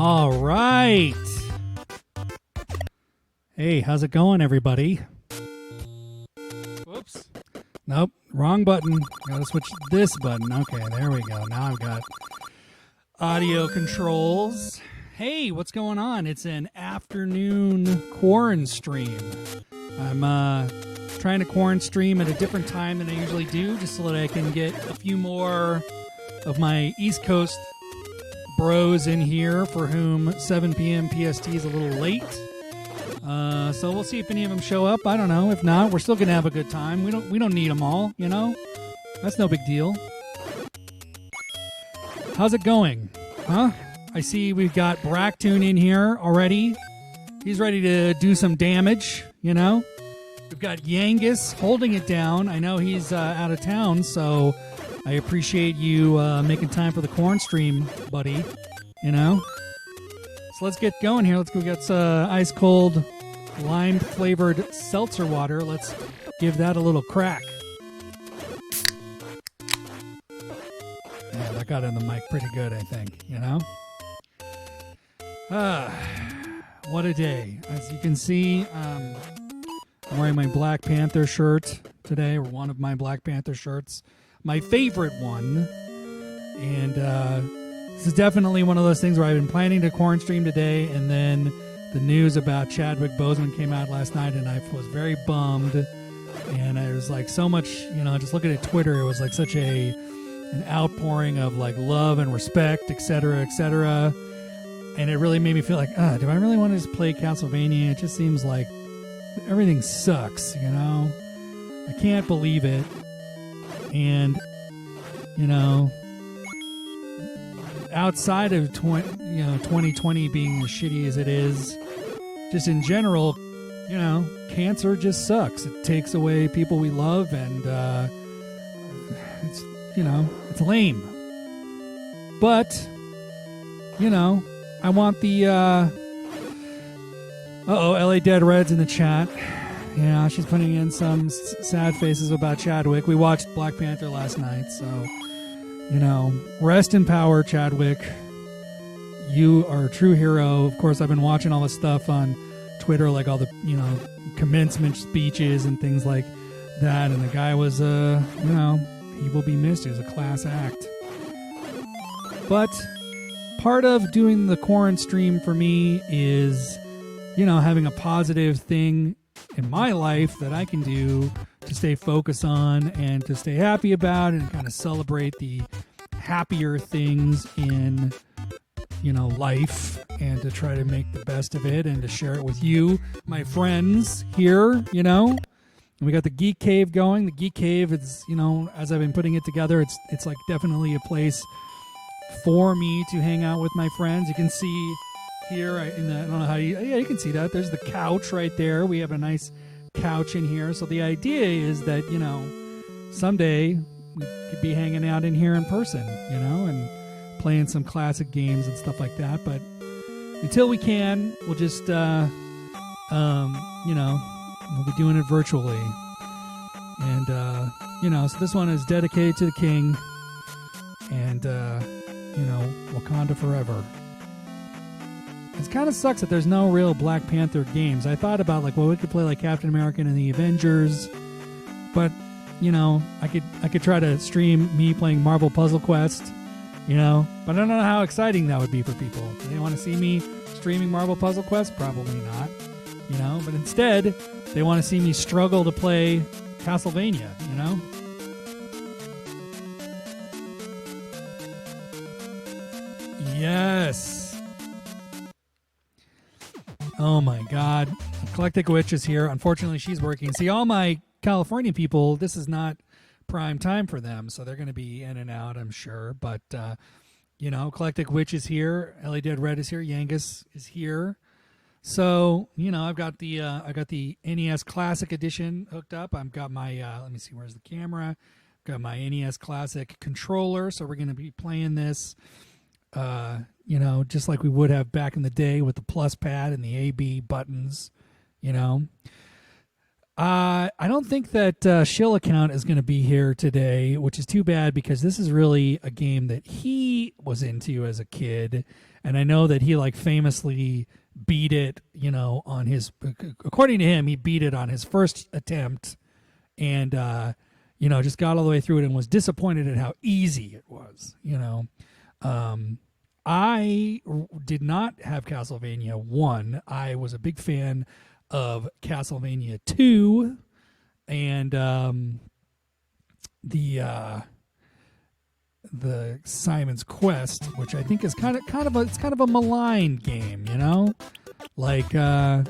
All right. Hey, how's it going, everybody? Whoops. Nope, wrong button. Gotta switch this button. Okay, there we go. Now I've got audio controls. Hey, what's going on? It's an afternoon Quaranstream. I'm trying to Quaranstream at a different time than I usually do, just so that I can get a few more of my East Coast bros in here for whom 7 p.m. PST is a little late. So we'll see if any of them show up. I don't know. If not, we're still gonna have a good time. We don't need them all, you know. That's no big deal. How's it going? Huh? I see we've got Bracktoon in here already. He's ready to do some damage, you know. We've got Yangus holding it down. I know he's out of town, so I appreciate you making time for the Quaranstream, buddy. You know? So let's get going here. Let's go get ice cold lime flavored seltzer water. Let's give that a little crack. Yeah, that got in the mic pretty good, I think, you know? What a day. As you can see, I'm wearing my Black Panther shirt today, or one of my Black Panther shirts. My favorite one. And this is definitely one of those things where I've been planning to Quaranstream today, and then the news about Chadwick Boseman came out last night, and I was very bummed. And I was like, so much, you know, just looking at Twitter, it was like such an outpouring of like love and respect, etc., etc. And it really made me feel like, do I really want to just play Castlevania? It just seems like everything sucks, you know? I can't believe it. And, you know, outside of 2020 being as shitty as it is, just in general, you know, cancer just sucks. It takes away people we love, and it's, you know, it's lame. But, you know, I want the LA Dead Red's in the chat. Yeah, she's putting in some sad faces about Chadwick. We watched Black Panther last night, so, you know, rest in power, Chadwick. You are a true hero. Of course, I've been watching all this stuff on Twitter, like all the, you know, commencement speeches and things like that, and the guy was, you know, he will be missed. He was a class act. But part of doing the Quaranstream for me is, you know, having a positive thing in my life that I can do to stay focused on and to stay happy about and kind of celebrate the happier things in, you know, life, and to try to make the best of it and to share it with you, my friends here, you know. And we got the Geek Cave going. The Geek Cave is, you know, as I've been putting it together, it's like definitely a place for me to hang out with my friends. You can see here, I don't know how you can see that. There's the couch right there. We have a nice couch in here. So the idea is that, you know, someday we could be hanging out in here in person, you know, and playing some classic games and stuff like that. But until we can, we'll just, you know, we'll be doing it virtually. And, you know, so this one is dedicated to the king, and, you know, Wakanda forever. It kind of sucks that there's no real Black Panther games. I thought about, like, well, we could play like Captain America and the Avengers, but, you know, I could try to stream me playing Marvel Puzzle Quest, you know, but I don't know how exciting that would be for people. Do they want to see me streaming Marvel Puzzle Quest? Probably not, you know, but instead they want to see me struggle to play Castlevania, you know. Yes. Oh my God. Eclectic Witch is here. Unfortunately, she's working. See, all my California people, this is not prime time for them, so they're going to be in and out, I'm sure. But, you know, Eclectic Witch is here. LA Dead Red is here. Yangus is here. So, you know, I've got the NES Classic Edition hooked up. I've got my, let me see, where's the camera? I've got my NES Classic controller, so we're going to be playing this, you know, just like we would have back in the day with the plus pad and the A-B buttons, you know. I don't think that Shill account is going to be here today, which is too bad because this is really a game that he was into as a kid, and I know that he like famously beat it. On his, according to him, he beat it on his first attempt, and just got all the way through it and was disappointed at how easy it was. I did not have Castlevania 1. I was a big fan of Castlevania 2 and the Simon's Quest, which I think is kind of a maligned game, Like I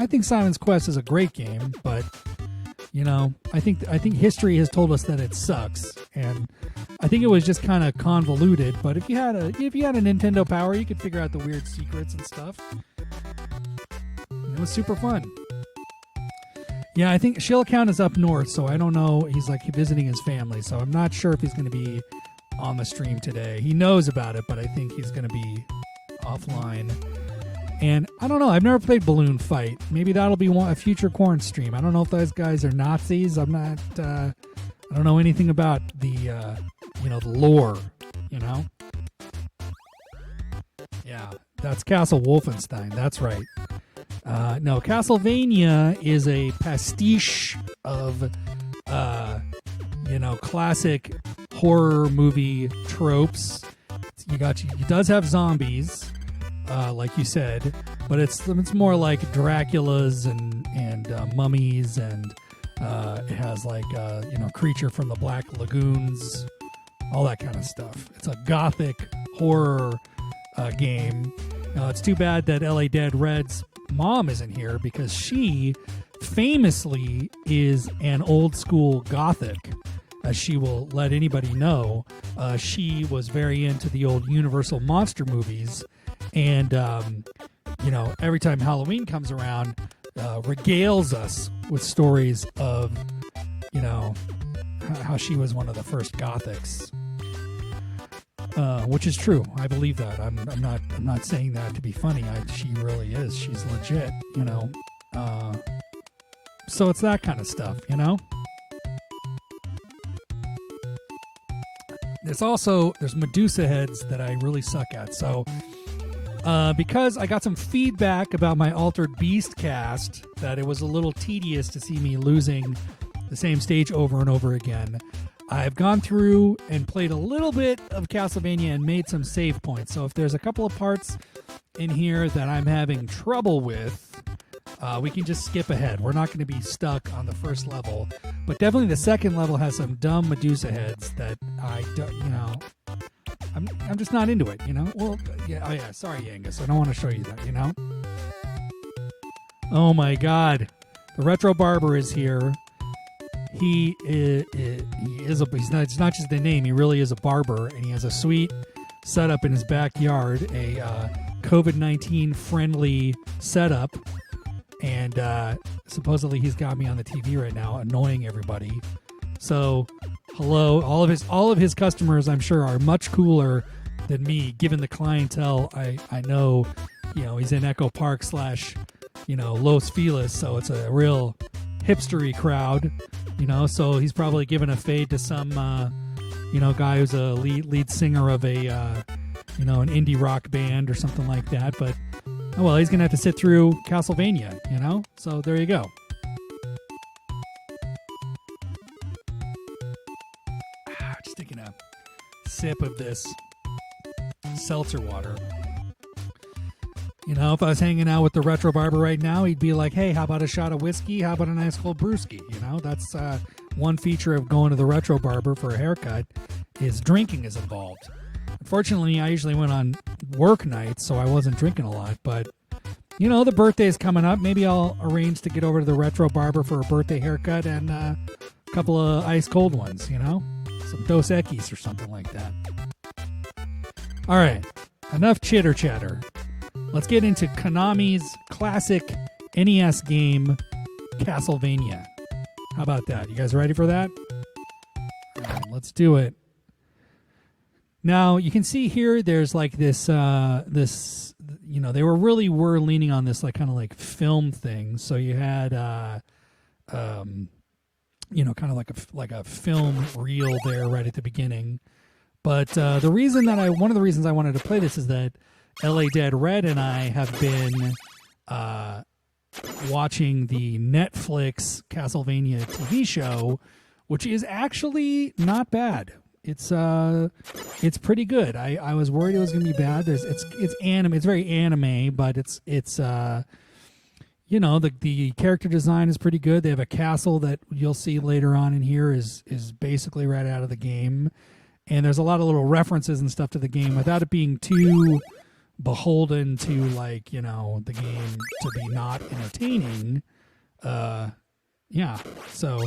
think Simon's Quest is a great game, but I think history has told us that it sucks, and I think it was just kind of convoluted. But if you had a Nintendo Power, you could figure out the weird secrets and stuff. It was super fun. Yeah, I think Shill account is up north, so I don't know. He's like visiting his family, so I'm not sure if he's going to be on the stream today. He knows about it, but I think he's going to be offline. And I don't know. I've never played Balloon Fight. Maybe that'll be a future Quaranstream. I don't know if those guys are Nazis. I'm not. I don't know anything about the the lore. Yeah, that's Castle Wolfenstein. That's right. No, Castlevania is a pastiche of classic horror movie tropes. It does have zombies. Like you said, but it's more like Dracula's and mummies, and it has like Creature from the Black Lagoons, all that kind of stuff. It's a gothic horror game. It's too bad that LA Dead Red's mom isn't here because she famously is an old school gothic, as she will let anybody know. She was very into the old Universal monster movies. And, every time Halloween comes around, regales us with stories of, how she was one of the first Gothics, which is true. I believe that. I'm not saying that to be funny. She really is. She's legit. So it's that kind of stuff. There's Medusa heads that I really suck at. So. Because I got some feedback about my Altered Beast cast that it was a little tedious to see me losing the same stage over and over again, I've gone through and played a little bit of Castlevania and made some save points. So if there's a couple of parts in here that I'm having trouble with, we can just skip ahead. We're not going to be stuck on the first level. But definitely the second level has some dumb Medusa heads that I don't, I'm just not into it, Well, yeah. Oh yeah. Sorry, Angus. I don't want to show you that, Oh my God, the Retro Barber is here. He is it's not just the name. He really is a barber, and he has a sweet setup in his backyard, a COVID-19 friendly setup, and supposedly he's got me on the TV right now, annoying everybody. So. Hello, all of his customers, I'm sure, are much cooler than me, given the clientele I know. He's in Echo Park / Los Feliz, so it's a real hipstery crowd. So he's probably giving a fade to some guy who's a lead singer of a an indie rock band or something like that. But he's gonna have to sit through Castlevania. So there you go. Taking a sip of this seltzer water. If I was hanging out with the Retro Barber right now, he'd be like, hey, how about a shot of whiskey? How about a nice cold brewski? That's one feature of going to the Retro Barber for a haircut is drinking is involved. Unfortunately, I usually went on work nights, so I wasn't drinking a lot. But, the birthday's coming up. Maybe I'll arrange to get over to the Retro Barber for a birthday haircut and a couple of ice cold ones, Some Dos Equis or something like that. All right, enough chitter chatter. Let's get into Konami's classic NES game, Castlevania. How about that? You guys ready for that? All right, let's do it. Now, you can see here there's like this, they were leaning on this like kind of like film thing. So you had kind of like a film reel there right at the beginning. But one of the reasons I wanted to play this is that LA Dead Red and I have been watching the Netflix Castlevania TV show, which is actually not bad. It's pretty good. I was worried it was going to be bad. It's anime. It's very anime, but it's the character design is pretty good. They have a castle that you'll see later on in here is basically right out of the game, and there's a lot of little references and stuff to the game without it being too beholden to the game to be not entertaining. So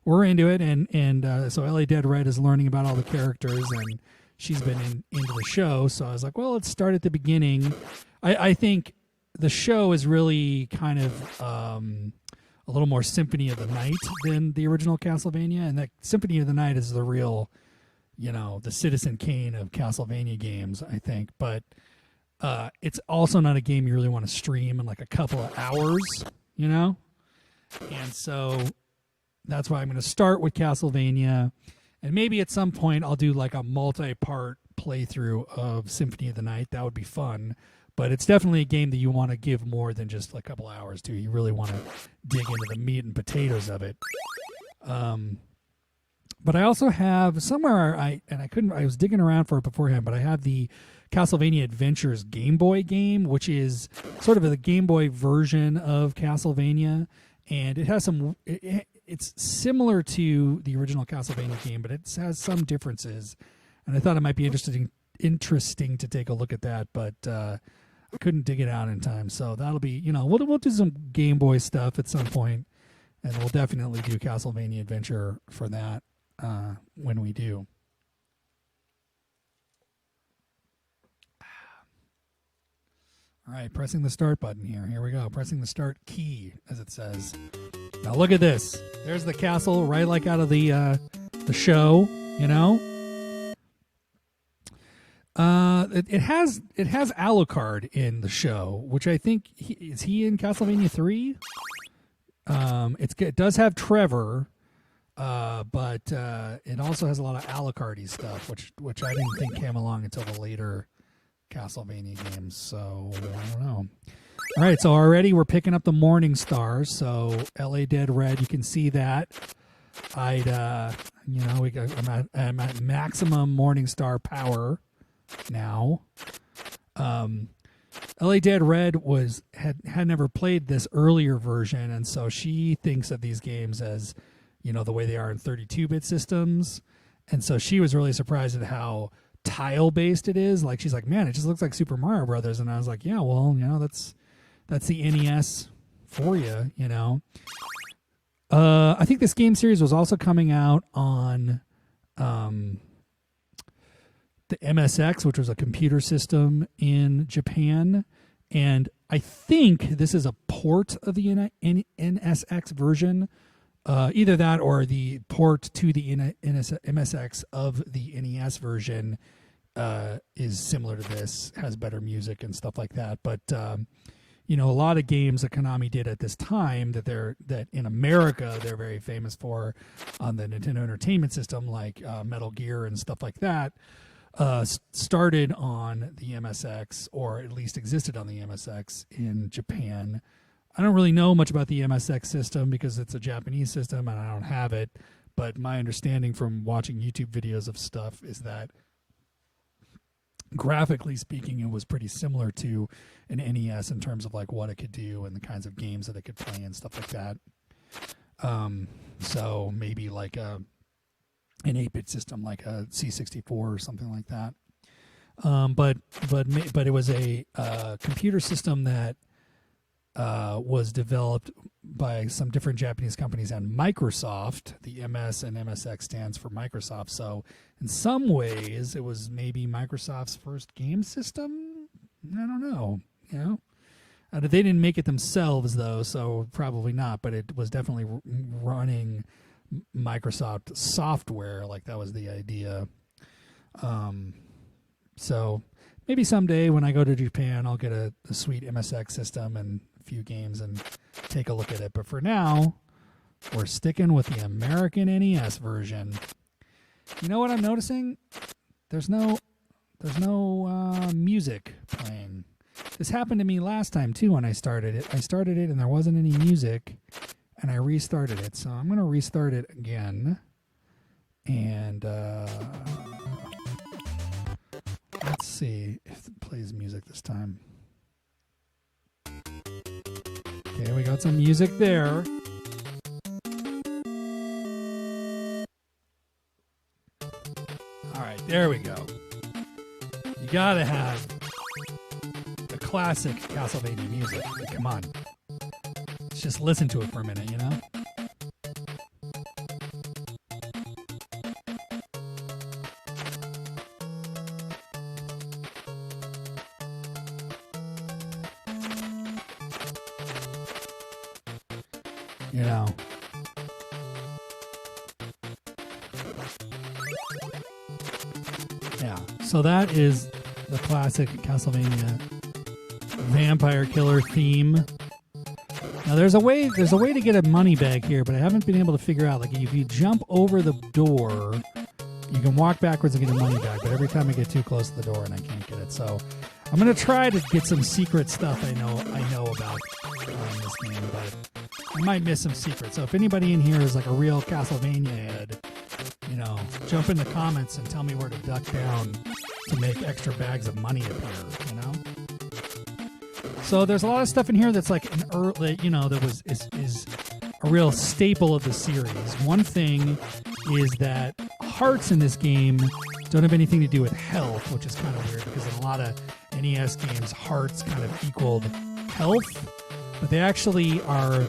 we're into it, and so LA Dead Red is learning about all the characters, and she's been into the show. So I was like, well, let's start at the beginning. I think the show is really kind of a little more Symphony of the Night than the original Castlevania, and that Symphony of the Night is the real, the Citizen Kane of Castlevania games, I think. But it's also not a game you really want to stream in like a couple of hours, and so that's why I'm going to start with Castlevania, and maybe at some point I'll do like a multi-part playthrough of Symphony of the Night. That would be fun. But it's definitely a game that you want to give more than just a couple hours to. You really want to dig into the meat and potatoes of it. But I also have somewhere I was digging around for it beforehand, but I have the Castlevania Adventures Game Boy game, which is sort of a Game Boy version of Castlevania, and it has some. It's similar to the original Castlevania game, but it has some differences, and I thought it might be interesting to take a look at that, but I couldn't dig it out in time. So that'll be, we'll do some Game Boy stuff at some point, and we'll definitely do Castlevania Adventure for that when we do. All right, pressing the start button here. Here we go. Pressing the start key, as it says. Now look at this. There's the castle right like out of the show, It has Alucard in the show, which I think is he in Castlevania 3? It does have Trevor, but it also has a lot of Alucard-y stuff, which I didn't think came along until the later Castlevania games. So I don't know. All right, so already we're picking up the Morning Stars. So LA Dead Red, you can see that. I'm at maximum Morning Star power now. LA Dead Red had never played this earlier version, and so she thinks of these games as the way they are in 32-bit systems, and so she was really surprised at how tile based it is. Like, she's like, man, it just looks like Super Mario Brothers. And I was like, yeah, well, that's the NES for you. I think this game series was also coming out on the MSX, which was a computer system in Japan, and I think this is a port of the NSX version. Either that or the port to the MSX of the NES version is similar to this, has better music and stuff like that. But a lot of games that Konami did at this time that in America they're very famous for on the Nintendo Entertainment System, like Metal Gear and stuff like that, started on the MSX, or at least existed on the MSX in Japan. I don't really know much about the MSX system because it's a Japanese system and I don't have it, but my understanding from watching YouTube videos of stuff is that graphically speaking, it was pretty similar to an NES in terms of like what it could do and the kinds of games that it could play and stuff like that. So maybe like an 8-bit system, like a C64 or something like that. But it was a computer system that was developed by some different Japanese companies and Microsoft. The MS and MSX stands for Microsoft. So in some ways, it was maybe Microsoft's first game system. I don't know. They didn't make it themselves, though, so probably not. But it was definitely running Microsoft software. Like, that was the idea. So maybe someday when I go to Japan, I'll get a sweet MSX system and a few games and take a look at it. But for now, We're sticking with the American NES version. You know what I'm noticing? There's no music playing. This happened to me last time too when I started it. I started it and there wasn't any music, and I restarted it. So I'm going to restart it again. And let's see if it plays music this time. Okay, we got some music there. All right, there we go. You gotta have the classic Castlevania music. Come on. Let's just listen to it for a minute, you know? You know. Yeah, so that is the classic Castlevania vampire killer theme. Now there's a way to get a money bag here, but I haven't been able to figure out. Like if you jump over the door, you can walk backwards and get a money bag, but every time I get too close to the door and I can't get it. So I'm gonna try to get some secret stuff I know about this game, but I might miss some secrets. So if anybody in here is like a real Castlevania head, you know, jump in the comments and tell me where to duck down to make extra bags of money appear, you know? So there's a lot of stuff in here that's like an early, you know, that is a real staple of the series. One thing is that hearts in this game don't have anything to do with health, which is kind of weird because in a lot of NES games, hearts kind of equaled health, but they actually are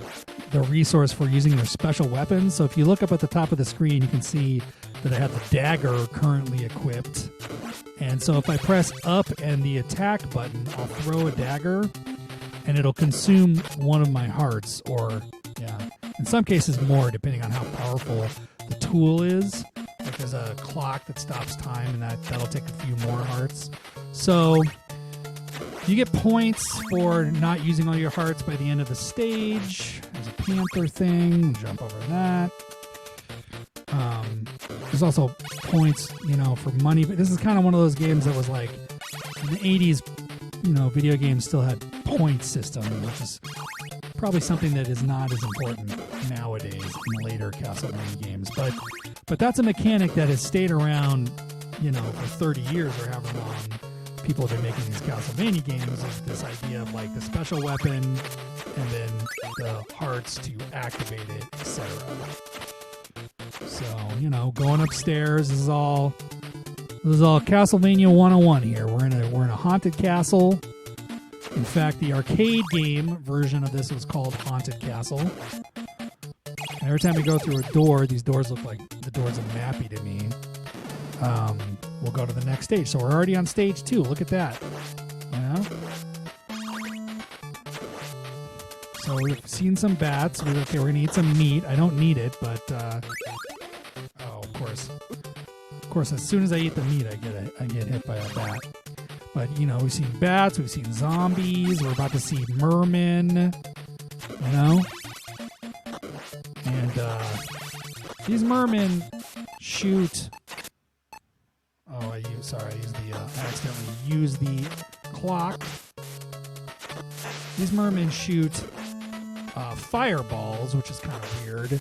the resource for using their special weapons. So if you look up at the top of the screen, you can see that I have the dagger currently equipped. And so if I press up and the attack button, I'll throw a dagger and it'll consume one of my hearts, or in some cases more, depending on how powerful the tool is. Like there's a clock that stops time, and that'll take a few more hearts. So you get points for not using all your hearts by the end of the stage. There's a panther thing. Jump over that. There's also points, you know, for money. But this is kind of one of those games that was like, in the 80s, you know, video games still had point system, which is probably something that is not as important nowadays in later Castlevania games. But that's a mechanic that has stayed around, you know, for 30 years or however long people have been making these Castlevania games, is this idea of like the special weapon and then the hearts to activate it, etc. So, you know, going upstairs is all Castlevania 101 here. We're in a haunted castle. In fact, the arcade game version of this was called Haunted Castle. And every time we go through a door, these doors look like the doors of Mappy to me. We'll go to the next stage. So we're already on stage 2. Look at that. You know? So we've seen some bats. We're going to eat some meat. I don't need it, but... of course. Of course, as soon as I eat the meat, I get hit by a bat. But, you know, we've seen bats. We've seen zombies. We're about to see mermen. You know? And these mermen shoot... I accidentally used the clock. These mermen shoot fireballs, which is kind of weird.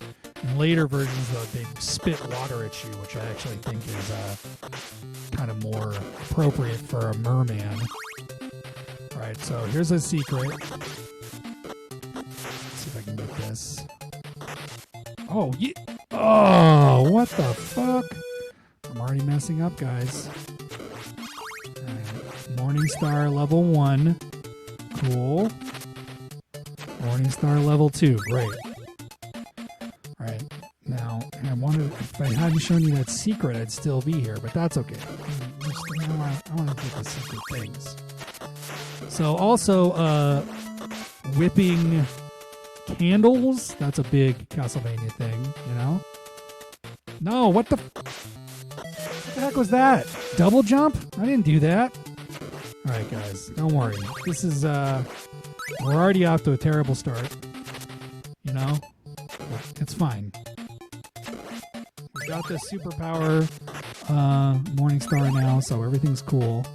In later versions, though, they spit water at you, which I actually think is kind of more appropriate for a merman. All right, so here's a secret. Let's see if I can get this. Oh, yeah. Oh, what the fuck? I'm already messing up, guys. Morningstar level 1. Cool. Morningstar level 2. Great. Alright. Now, I wanted, if I hadn't shown you that secret, I'd still be here, but that's okay. I want to get the secret things. So, also, whipping candles. That's a big Castlevania thing, you know? No, what the heck was that? Double jump? I didn't do that. Alright, guys, don't worry. This is, we're already off to a terrible start. You know? It's fine. We got this superpower Morningstar now, so everything's cool.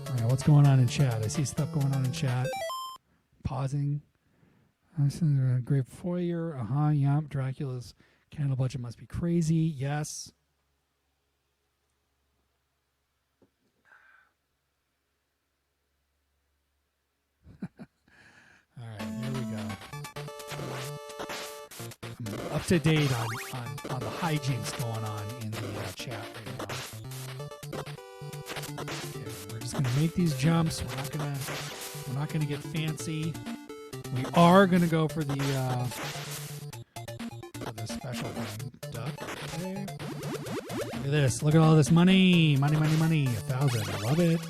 All right, what's going on in chat? I see stuff going on in chat. Pausing. Great foyer. Yeah. Dracula's candle budget must be crazy. Yes. All right, here we go. I'm up to date on the hijinks going on in the chat right now. Okay, we're just gonna make these jumps. We're not gonna get fancy. We are gonna go for the special thing. Duck. Okay. Look at this. Look at all this money. Money. 1,000. I love it.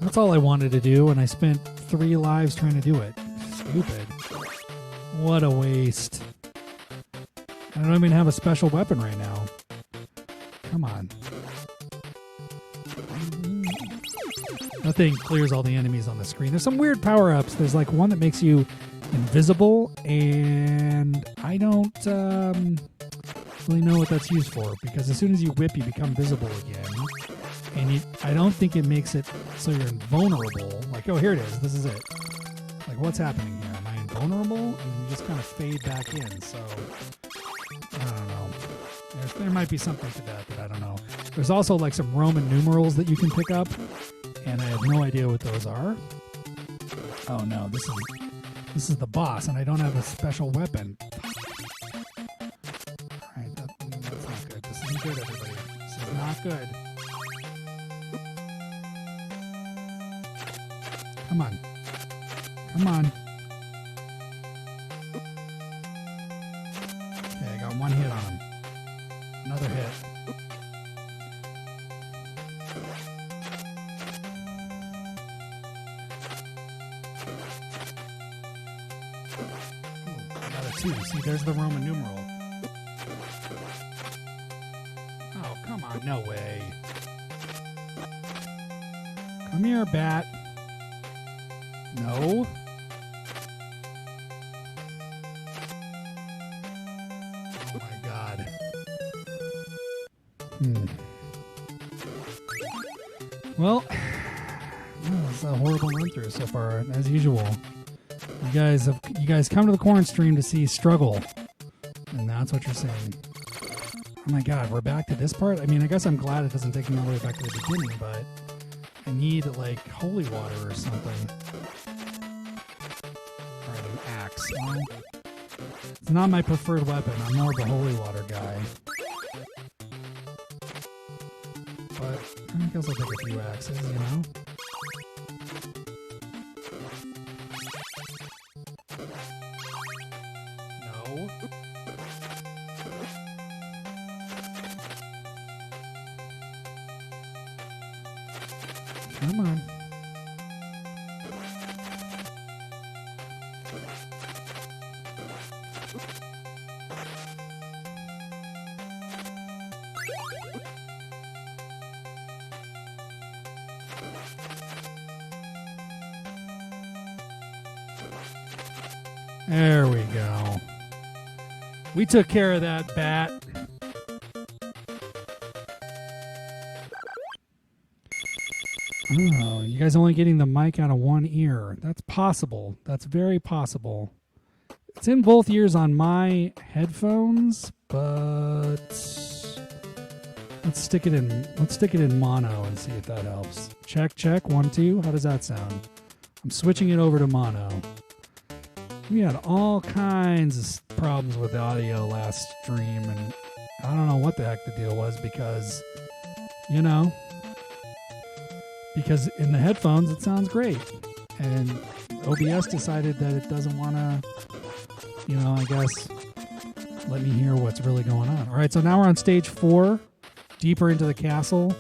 That's all I wanted to do, and I spent 3 lives trying to do it. Stupid. What a waste. I don't even have a special weapon right now. Come on. Nothing clears all the enemies on the screen. There's some weird power-ups. There's like one that makes you invisible, and I don't really know what that's used for, because as soon as you whip, you become visible again. And I don't think it makes it so you're invulnerable. Like, oh, here it is. This is it. Like, what's happening here? Am I invulnerable? And you just kind of fade back in. So, I don't know. There might be something to that I don't know. There's also like some Roman numerals that you can pick up, and I have no idea what those are. Oh no, this is the boss, and I don't have a special weapon. Alright, that's not good. This isn't good, everybody. This is not good. Come on. Come on. Okay, I got one hit on him. Another hit. Ooh, I got a 2. See, there's the Roman numeral. Oh, come on. No way. Come here, bat. No. Oh my god. Well, it's a horrible run through so far, as usual. You guys come to the Quaranstream to see struggle, and that's what you're saying. Oh my god, we're back to this part? I mean, I guess I'm glad it doesn't take me all the way back to the beginning, but I need, like, holy water or something. Alright, an axe. Well, it's not my preferred weapon. I'm more of a holy water guy. But I guess I'll take a few axes, you know? No. Come on. There we go. We took care of that bat. Oh, you guys only getting the mic out of one ear. That's possible. That's very possible. It's in both ears on my headphones, but let's stick it in mono and see if that helps. Check, 1, 2. How does that sound? I'm switching it over to mono. We had all kinds of problems with the audio last stream, and I don't know what the heck the deal was because, you know, because in the headphones it sounds great, and OBS decided that it doesn't want to, you know, I guess, let me hear what's really going on. All right, so now we're on stage 4, deeper into the castle.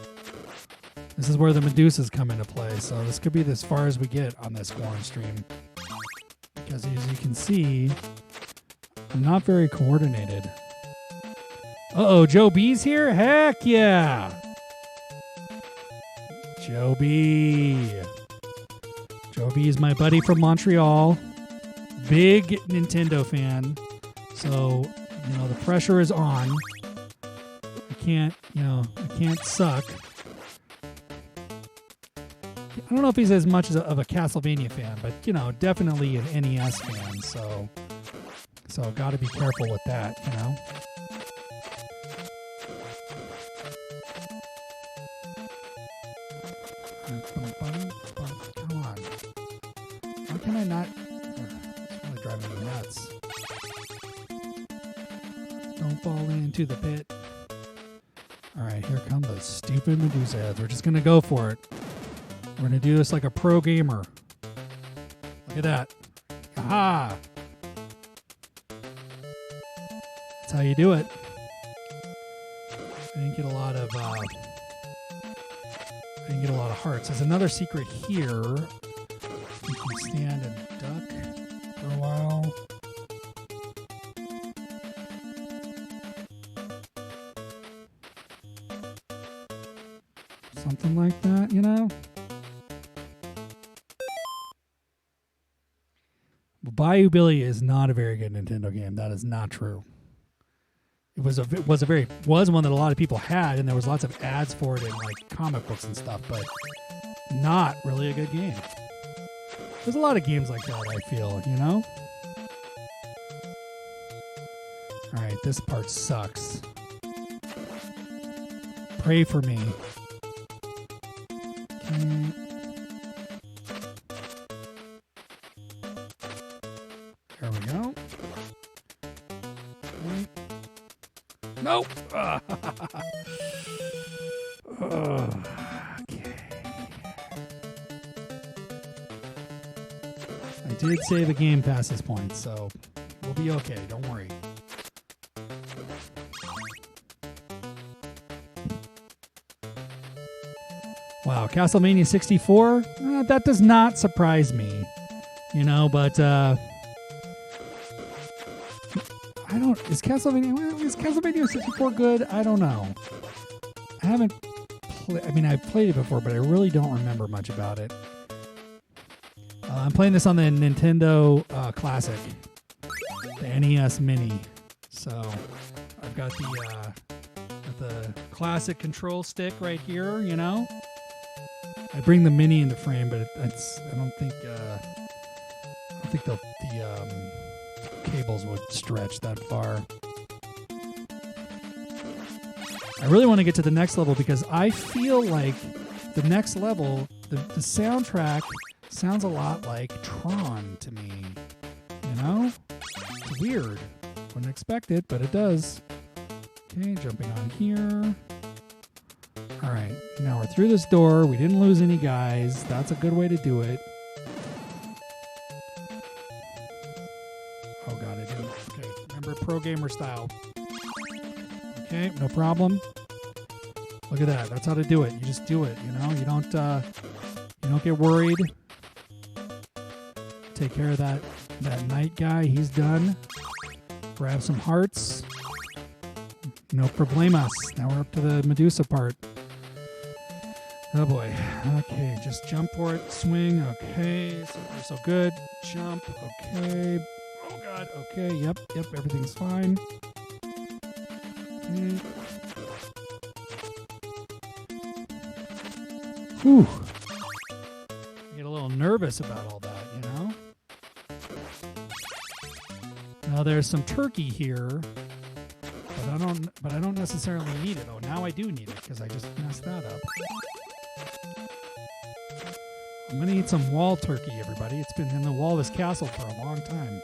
This is where the Medusas come into play, so this could be as far as we get on this Quaranstream. Because as you can see, I'm not very coordinated. Uh-oh, Joe B's here? Heck yeah! Joe B. Joe B is my buddy from Montreal. big Nintendo fan, so the pressure is on. I can't suck. I don't know if he's as much of a Castlevania fan, but definitely an NES fan. So got to be careful with that. Come on. Why can I not? It's really driving me nuts. Don't fall into the pit. Alright, here come the stupid Medusa heads. We're just going to go for it. We're going to do this like a pro gamer. Look at that. Aha! That's how you do it. I didn't get a lot of hearts. There's another secret here. You can stand and duck for a while. Something like that, Bayou Billy is not a very good Nintendo game. That is not true. It was one that a lot of people had, and there was lots of ads for it in like comic books and stuff, but not really a good game. There's a lot of games like that, I feel, Alright, this part sucks. Pray for me. Okay. There we go. Okay. Nope. Okay. I did save a game past this point, so we'll be okay. Don't worry. Wow, Castlevania 64? That does not surprise me. But I don't... Is Castlevania 64 good? I don't know. I haven't... I've played it before, but I really don't remember much about it. I'm playing this on the Nintendo Classic. The NES Mini. So, I've got the Classic control stick right here, I bring the Mini into frame, but I don't think the cables would stretch that far. I really want to get to the next level because I feel like the next level, the soundtrack sounds a lot like Tron to me. It's weird. Wouldn't expect it, but it does. Okay, jumping on here. Alright, now we're through this door. We didn't lose any guys. That's a good way to do it. Oh god, I didn't. Okay, remember pro gamer style. Okay, no problem. Look at that. That's how to do it. You just do it, You don't get worried. Take care of that knight guy. He's done. Grab some hearts. No problemos. Now we're up to the Medusa part. Oh boy. Okay, just jump for it. Swing. Okay, so far so good. Jump. Okay. Oh god. Okay. Yep. Everything's fine. Okay. Whew. I get a little nervous about all that, Now there's some turkey here, but I don't necessarily need it. Oh, now I do need it because I just messed that up. I'm gonna eat some wall turkey, everybody. It's been in the wall of this castle for a long time.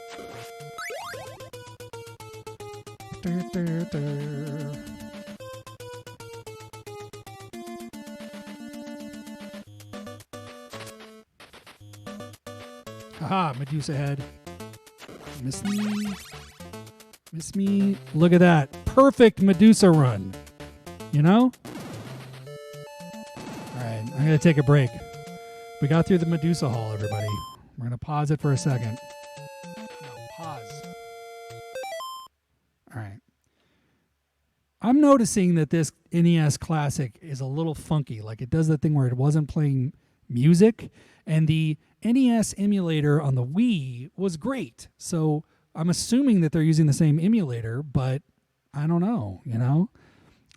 Haha, Medusa head. Miss me. Look at that. Perfect Medusa run. Alright, I'm going to take a break. We got through the Medusa Hall, everybody. We're going to pause it for a second. No, pause. Alright. I'm noticing that this NES Classic is a little funky. Like it does that thing where it wasn't playing music, and the NES emulator on the Wii was great. So I'm assuming that they're using the same emulator, but I don't know, you know.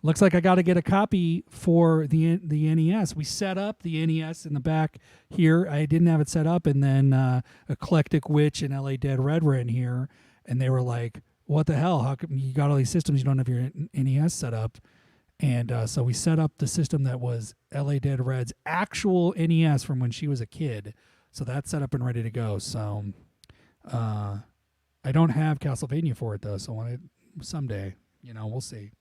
Looks like I got to get a copy for the NES. We set up the NES in the back here. I didn't have it set up, and then Eclectic Witch and LA Dead Red were in here, and they were like, "What the hell? How come you got all these systems? You don't have your NES set up?" And so we set up the system that was LA Dead Red's actual NES from when she was a kid. So that's set up and ready to go. So I don't have Castlevania for it though. So someday, you know, we'll see.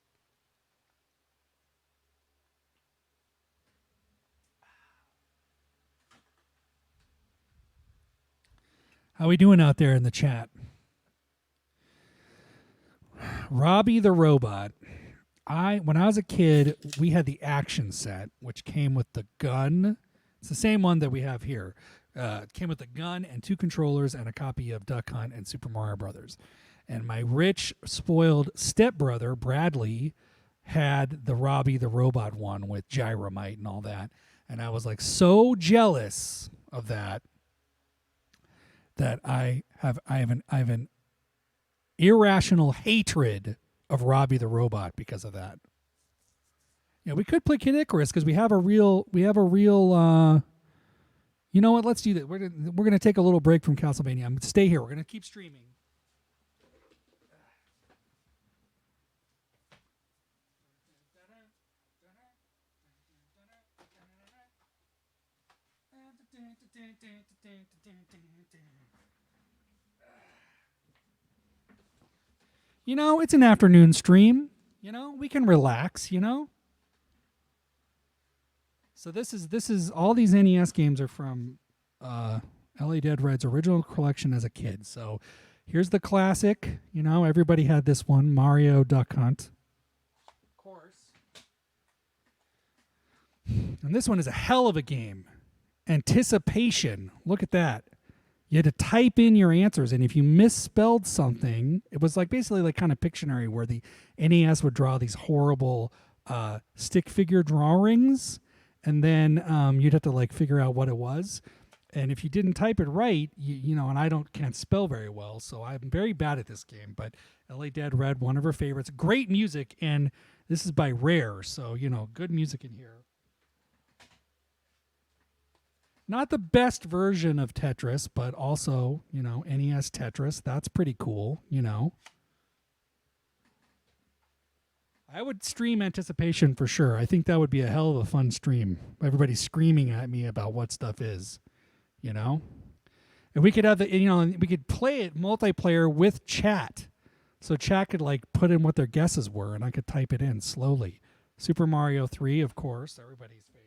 How we doing out there in the chat? Robbie the Robot. When I was a kid, we had the action set, which came with the gun. It's the same one that we have here. It came with a gun and 2 controllers and a copy of Duck Hunt and Super Mario Brothers. And my rich, spoiled stepbrother, Bradley, had the Robbie the Robot one with Gyromite and all that. And I was like so jealous of that I have an irrational hatred of Robbie the Robot because of that. Yeah, we could play Kid Icarus because we have a real you know what, let's do that. We're gonna take a little break from Castlevania. I'm gonna stay here. We're gonna keep streaming. You know, it's an afternoon stream. You know, we can relax, you know? So this is all these NES games are from LA Dead Red's original collection as a kid. So here's the classic, you know, everybody had this one, Mario Duck Hunt. Of course. And this one is a hell of a game. Anticipation. Look at that. You had to type in your answers, and if you misspelled something, it was like basically like kind of Pictionary, where the NES would draw these horrible stick figure drawings, and then you'd have to like figure out what it was. And if you didn't type it right, you know, and I can't spell very well, so I'm very bad at this game. But LA Dead Red, one of her favorites, great music, and this is by Rare, so you know, good music in here. Not the best version of Tetris, but also, you know, NES Tetris. That's pretty cool, you know. I would stream Anticipation for sure. I think that would be a hell of a fun stream. Everybody screaming at me about what stuff is, you know. And we could have we could play it multiplayer with chat. So chat could like put in what their guesses were and I could type it in slowly. Super Mario 3, of course, everybody's favorite.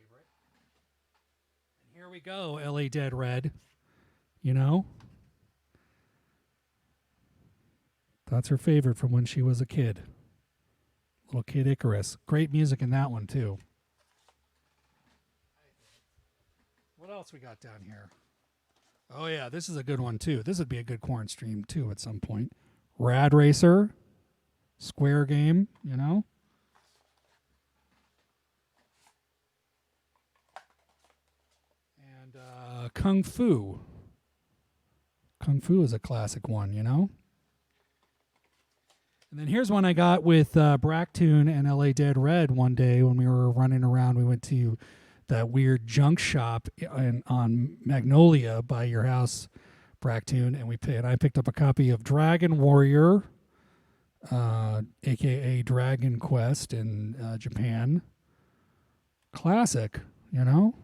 Here we go, LA Dead Red. You know? That's her favorite from when she was a kid. Little Kid Icarus. Great music in that one, too. What else we got down here? Oh, yeah, this is a good one, too. This would be a good Quaranstream, too, at some point. Rad Racer. Square game, you know? Kung Fu. Kung Fu is a classic one, you know? And then here's one I got with Bracktoon and LA Dead Red one day when we were running around. We went to that weird junk shop on Magnolia by your house, Bracktoon, and I picked up a copy of Dragon Warrior, a.k.a. Dragon Quest in Japan. Classic, you know?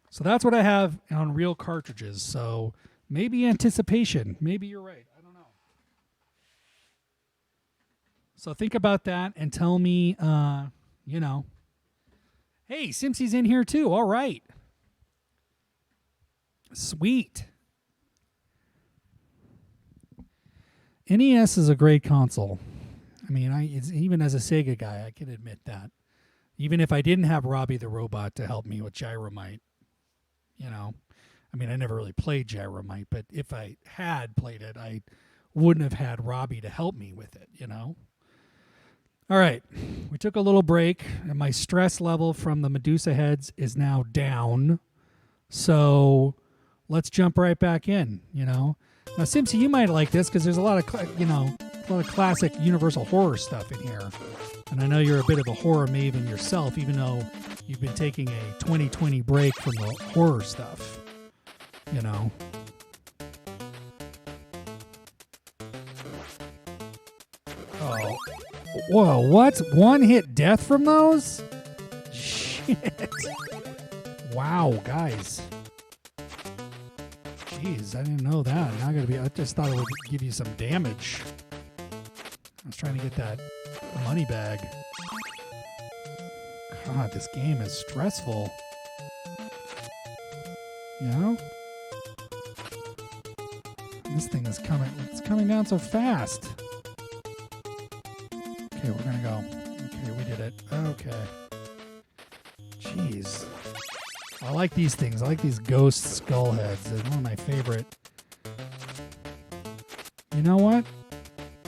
So that's what I have on real cartridges. So maybe Anticipation. Maybe you're right. I don't know. So think about that and tell me, you know. Hey, Simpsy's in here too. All right. Sweet. NES is a great console. I mean, even as a Sega guy, I can admit that. Even if I didn't have Robbie the Robot to help me with Gyromite. You know, I mean, I never really played Gyromite, but if I had played it, I wouldn't have had Robbie to help me with it, you know. All right. We took a little break, and my stress level from the Medusa heads is now down. So let's jump right back in, Now, Simpsy, you might like this because there's a lot of, a lot of classic Universal horror stuff in here. And I know you're a bit of a horror maven yourself, even though you've been taking a 2020 break from the horror stuff, Oh. Whoa, what? One-hit death from those? Shit. Wow, guys. Jeez, I didn't know that. Now I just thought it would give you some damage. I was trying to get that money bag. God, this game is stressful. This thing is coming down so fast. Okay, we're gonna go. Okay, we did it. Okay. Jeez. I like these things. I like these ghost skull heads. They're one of my favorite. You know what?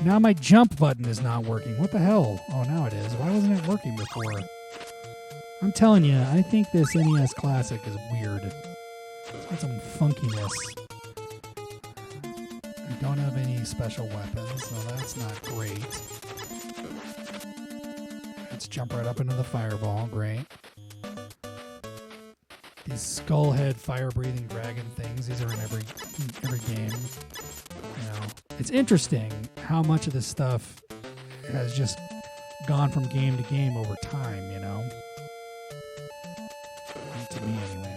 Now my jump button is not working. What the hell? Oh, now it is. Why wasn't it working before? I'm telling you, I think this NES Classic is weird. It's got some funkiness. I don't have any special weapons, so that's not great. Let's jump right up into the fireball. Great. These skull head fire-breathing dragon things, these are in every game. It's interesting how much of this stuff has just gone from game to game over time, To me, anyway.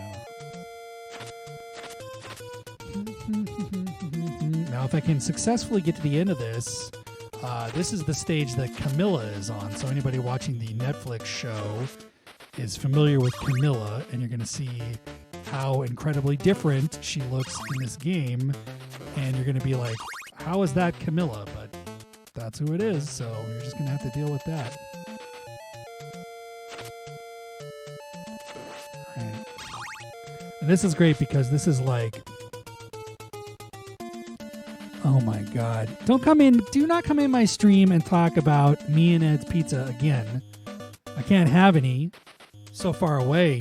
Now, if I can successfully get to the end of this, this is the stage that Camilla is on. So anybody watching the Netflix show is familiar with Camilla, and you're going to see how incredibly different she looks in this game. And you're going to be like, how is that Camilla? But that's who it is, so you're just going to have to deal with that. All right. And this is great because this is like, oh my God. Do not come in my stream and talk about me and Ed's Pizza again. I can't have any so far away,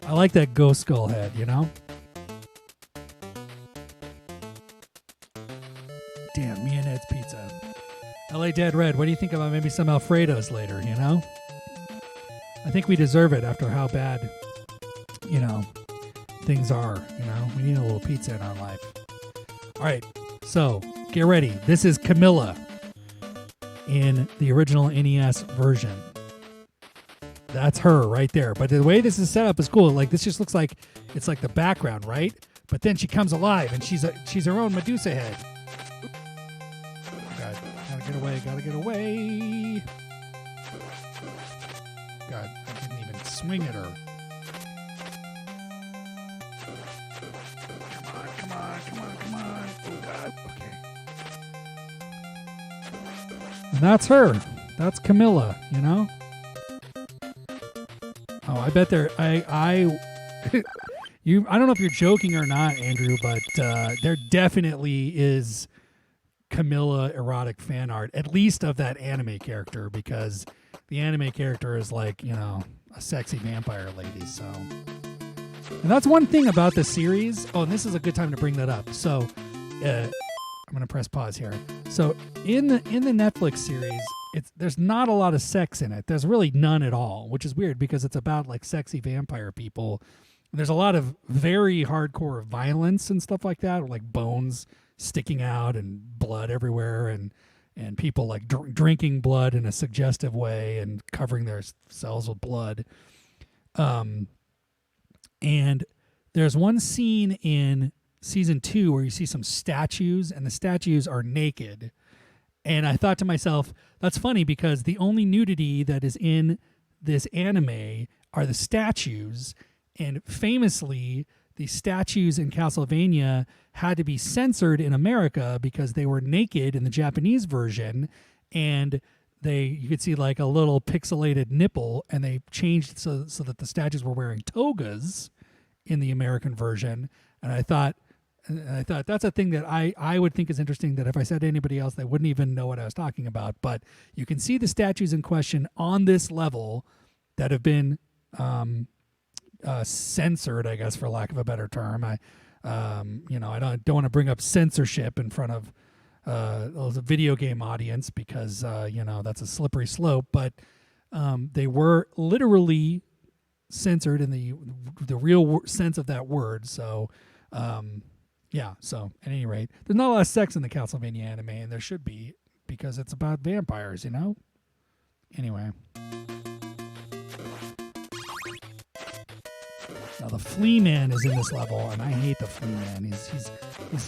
I like that ghost skull head, Damn, me and Ed's Pizza. LA Dead Red, what do you think about maybe some Alfredos later, I think we deserve it after how bad, things are, We need a little pizza in our life. All right, so get ready. This is Camilla in the original NES version. That's her right there. But the way this is set up is cool. Like, this just looks like it's like the background, right? But then she comes alive and she's her own Medusa head. Gotta get away. God, I didn't even swing at her. Come on. Oh, God. Okay. And that's her. That's Camilla, Oh, I bet there. I don't know if you're joking or not, Andrew, but there definitely is Camilla erotic fan art, at least of that anime character, because the anime character is like, a sexy vampire lady. So, and that's one thing about the series. Oh, and this is a good time to bring that up. So, I'm gonna press pause here. So, in the Netflix series, there's not a lot of sex in it. There's really none at all, which is weird because it's about like sexy vampire people. There's a lot of very hardcore violence and stuff like that, like bones sticking out and blood everywhere, and people like drinking blood in a suggestive way and covering their cells with blood. And there's one scene in season 2 where you see some statues, and the statues are naked. And I thought to myself, that's funny because the only nudity that is in this anime are the statues. And famously, the statues in Castlevania had to be censored in America because they were naked in the Japanese version. And you could see like a little pixelated nipple, and they changed so that the statues were wearing togas in the American version. And I thought, And I thought that's a thing that I would think is interesting, that if I said to anybody else, they wouldn't even know what I was talking about. But you can see the statues in question on this level that have been censored, I guess, for lack of a better term. I don't want to bring up censorship in front of a video game audience because, that's a slippery slope. But they were literally censored in the real sense of that word. So, so at any rate, there's not a lot of sex in the Castlevania anime, and there should be because it's about vampires, Anyway. Now the Flea Man is in this level, and I hate the Flea Man.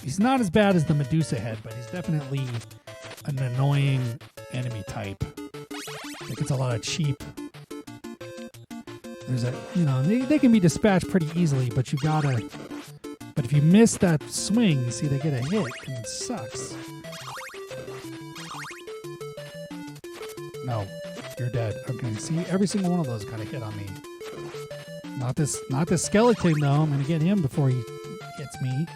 He's not as bad as the Medusa head, but he's definitely an annoying enemy type. It gets a lot of cheap. There's they can be dispatched pretty easily, but you gotta. But if you miss that swing, see, they get a hit, and it sucks. No, you're dead. Okay, see, every single one of those got a hit on me. Not this skeleton, though. I'm gonna get him before he hits me.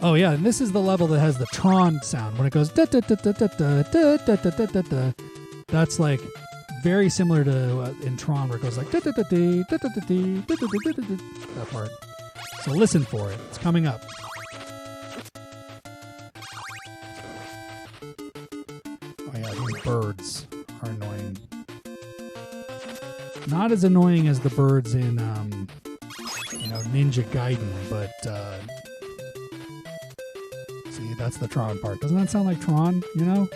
Oh yeah, and this is the level that has the Tron sound when it goes da da da da da da da da da da da. That's like very similar to in Tron where it goes like da da da da da da da da da da. That part. So listen for it. It's coming up. Oh yeah, these birds are annoying. Not as annoying as the birds in Ninja Gaiden, but see, that's the Tron part. Doesn't that sound like Tron? Oh,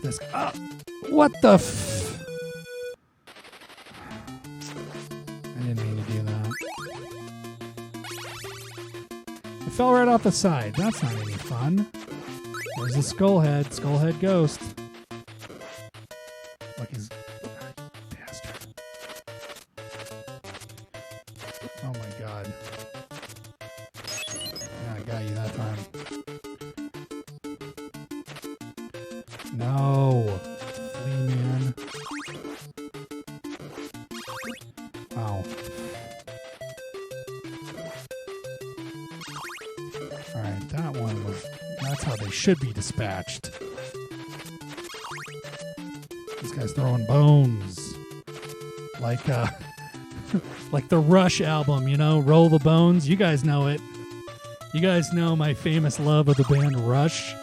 this. What the? I didn't mean to do that. It fell right off the side. That's not any fun. There's a skullhead ghost. Look, he's bastard. Oh my god. Yeah, I got you that time. No. Flea Man. Wow. Alright, that one was... That's how they should be dispatched. This guy's throwing bones. Like like the Rush album, Roll the Bones. You guys know it. You guys know my famous love of the band Rush,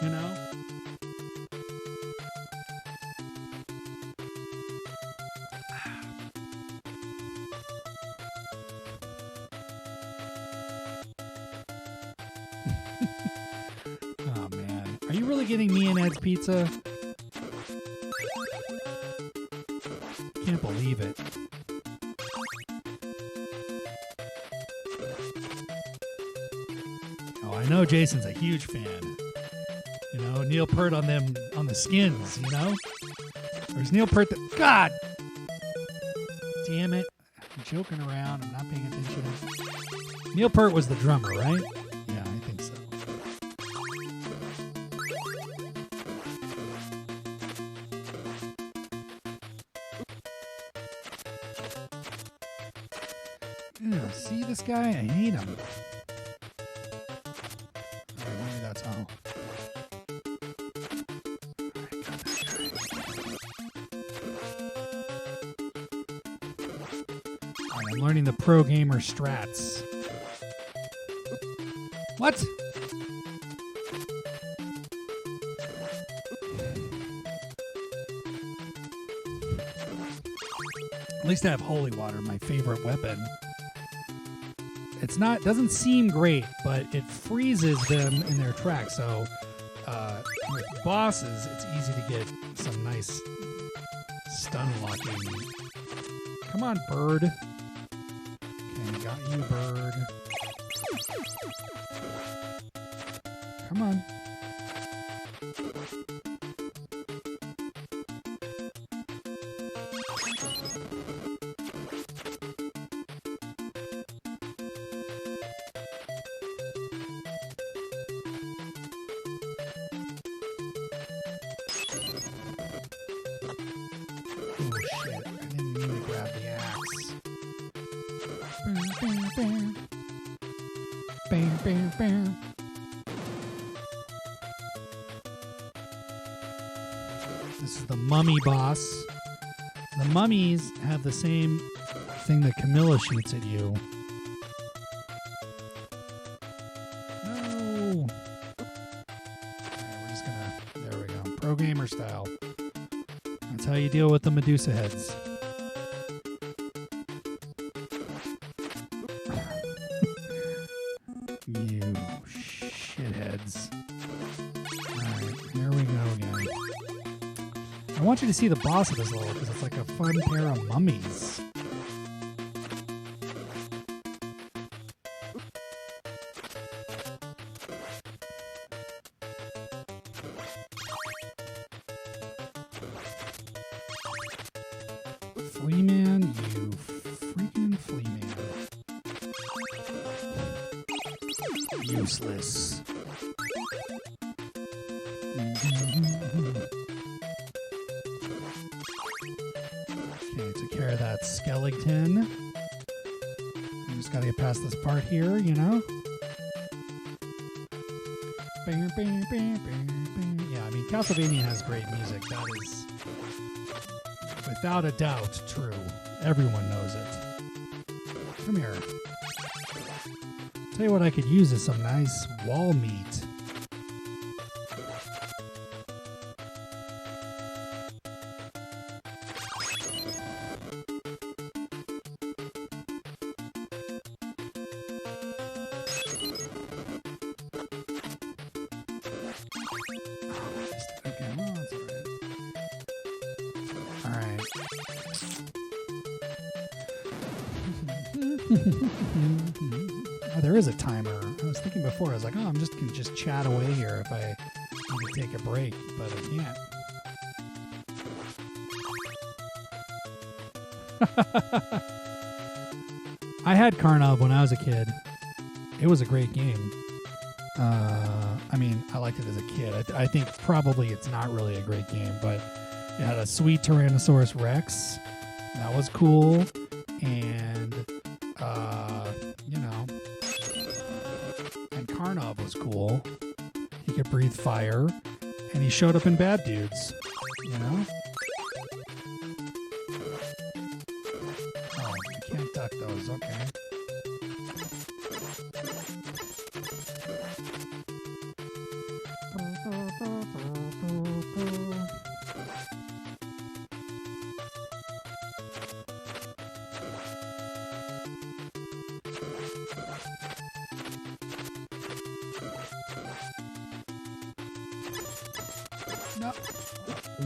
Oh man. Are you really getting me and Ed's pizza? Can't believe it. Oh, I know Jason's a huge fan. Neil Peart on the skins, There's Neil Peart God! Damn it. I'm joking around. I'm not paying attention. Neil Peart was the drummer, right? Yeah, I think so. Ew, see this guy? I hate him. Alright, maybe that's how. Alright, I'm learning the pro gamer strats. What? At least I have holy water, my favorite weapon. It's doesn't seem great, but it freezes them in their tracks. So with bosses, it's easy to get some nice stun locking. Come on, bird. Okay, got you, bird. Come on. Oh shit, I didn't mean to grab the axe. This is the mummy boss. The mummies have the same thing that Camilla shoots at you. No. Alright, we're just gonna... There we go. Pro gamer style. That's how you deal with the Medusa heads. You shitheads. Alright, here we go again. I want you to see the boss of this level because it's like a fun pair of mummies. Flea Man, you freaking Flea Man. Useless. Okay, took care of that skeleton. I just gotta get past this part here, you know? Yeah, I mean, Castlevania has great music. That is, without a doubt, true. Everyone knows it. Come here. Tell you what I could use is some nice wall meat. Oh, there is a timer. I was thinking before, I was like, oh, I'm just going to just chat away here if I need to take a break, but I can't. I had Carnov when I was a kid. It was a great game. I mean, I liked it as a kid. I think probably it's not really a great game, but it had a sweet Tyrannosaurus Rex. That was cool. And, you know, and Karnov was cool. He could breathe fire, and he showed up in Bad Dudes, you know? Oh, you can't duck those, okay. No.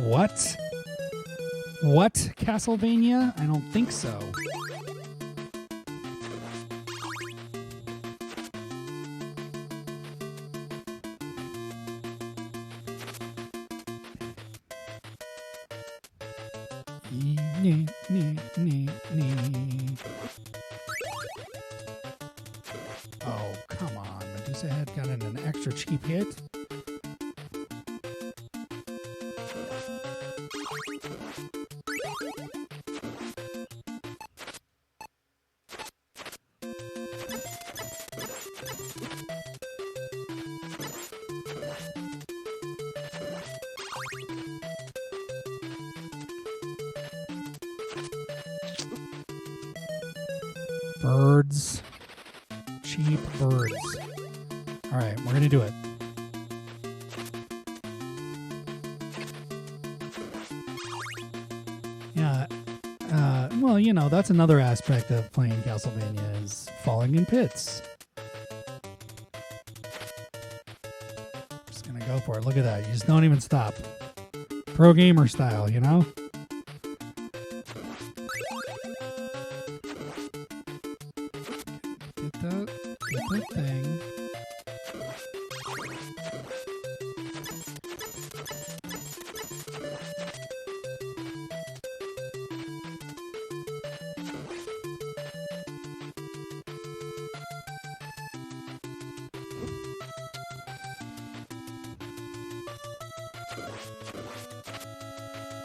What? What, Castlevania? I don't think so. Oh, come on. Medusa Head got in an extra cheap hit. Birds. Cheap birds. All right, we're going to do it. Yeah. Well, you know, that's another aspect of playing Castlevania is falling in pits. Just going to go for it. Look at that. You just don't even stop. Pro gamer style, you know? Get that thing.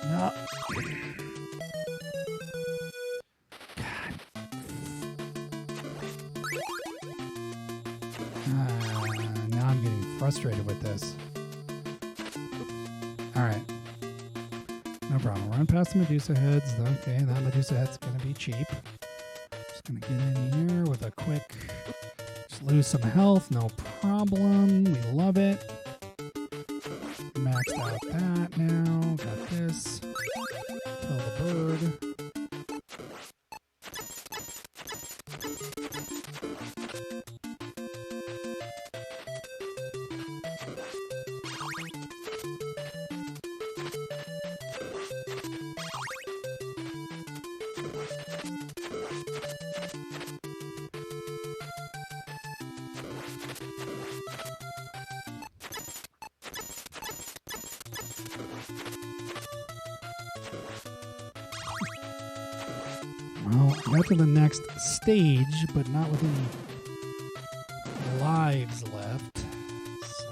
No. frustrated with this. Alright. No problem. Run past the Medusa heads. Okay, that Medusa head's going to be cheap. Just going to get in here with a quick... Just lose some health. No problem. We love it. Maxed out that now. Got this. Kill the bird. Well, I got to the next stage, but not with any lives left. So...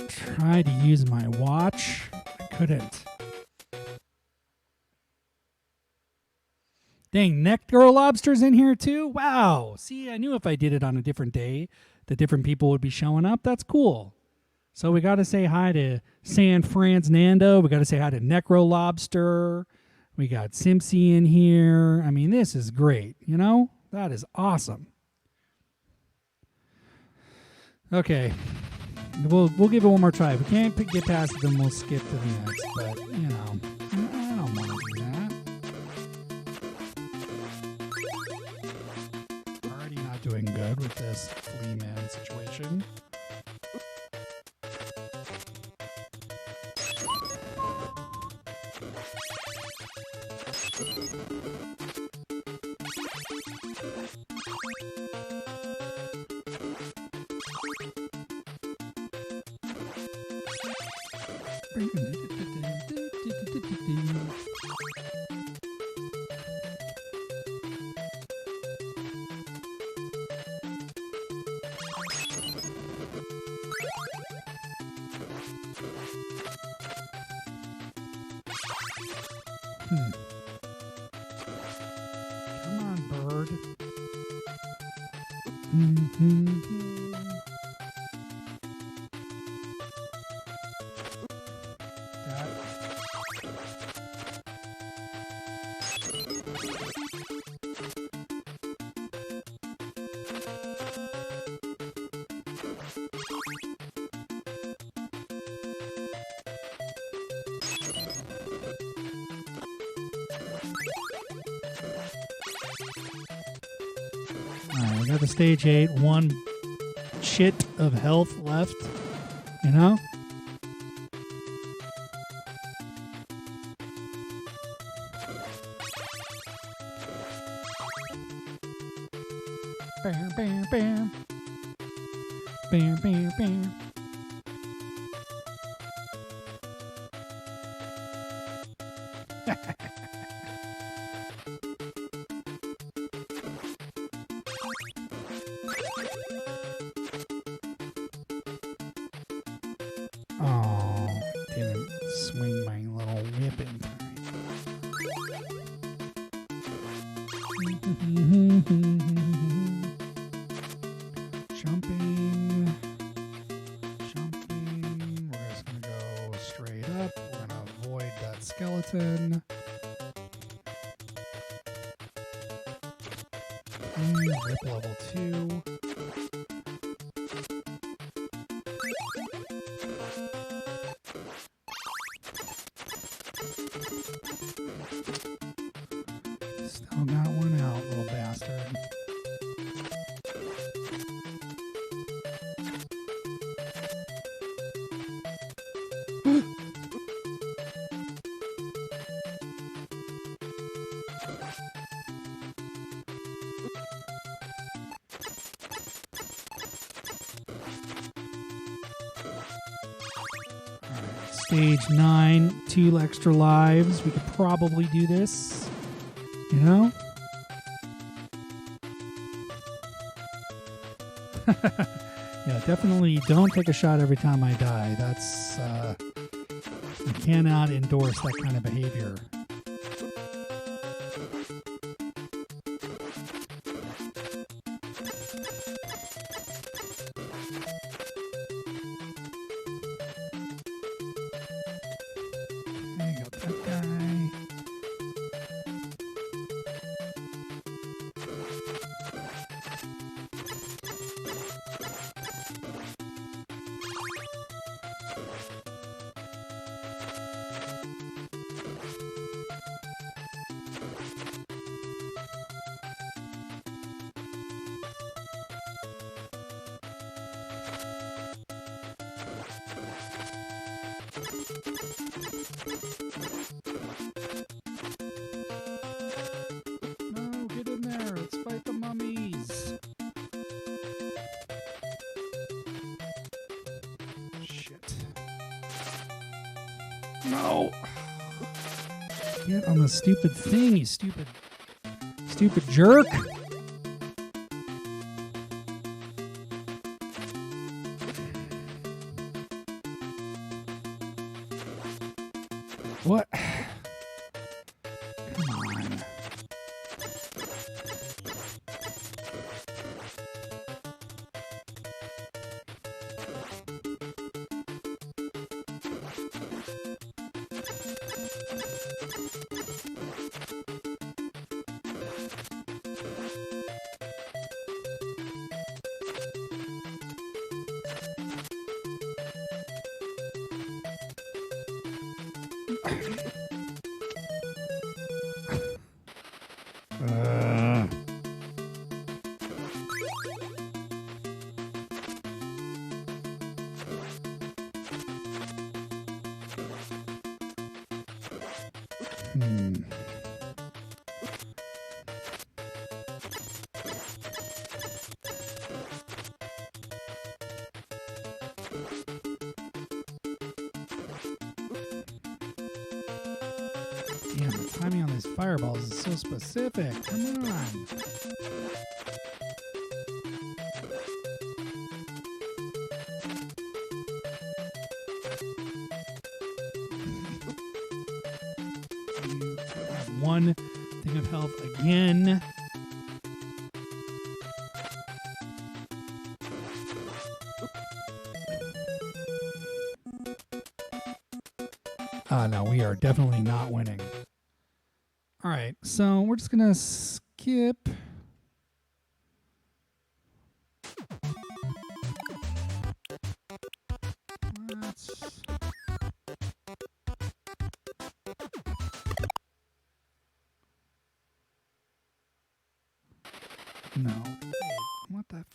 Tried to use my watch. I couldn't. Dang, Necro Lobster's in here too? Wow. See, I knew if I did it on a different day, the different people would be showing up. That's cool. So we got to say hi to San Fran's Nando. We got to say hi to Necro Lobster. We got Simpsy in here. I mean, this is great. You know? That is awesome. Okay. We'll give it one more try. If we can't get past it, then we'll skip to the next. But, you know, I don't want to do that. Already not doing good with this flea man situation. Come on, bird. Alright, we got the stage 8, one chit of health left, you know? Bam, bam, bam. Bam, bam, bam. Oh, didn't swing my little whip in Jumping. We're just going to go straight up. We're going to avoid that skeleton. Whip level 2. stage 9, 2 extra lives. We could probably do this. You know? Yeah, definitely don't take a shot every time I die. That's, I cannot endorse that kind of behavior. There you go, that guy. No, get in there. Let's fight the mummies. Shit. No. Get on the stupid thing, you stupid jerk. What? Come on. Damn, the timing on these fireballs is so specific. Come on. You have one thing of health again. No, we are definitely not winning. All right, so we're just gonna skip. No. What the?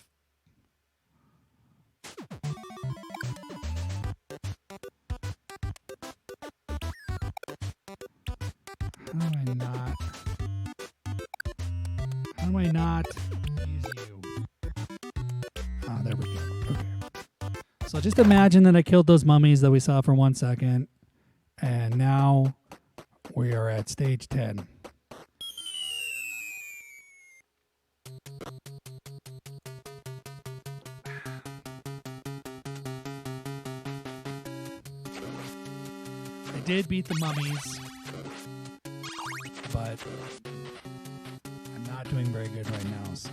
How do I not use you? Ah, there we go. Okay. So just imagine that I killed those mummies that we saw for 1 second, and now we are at stage 10. I did beat the mummies, but I'm not doing very good right now, so.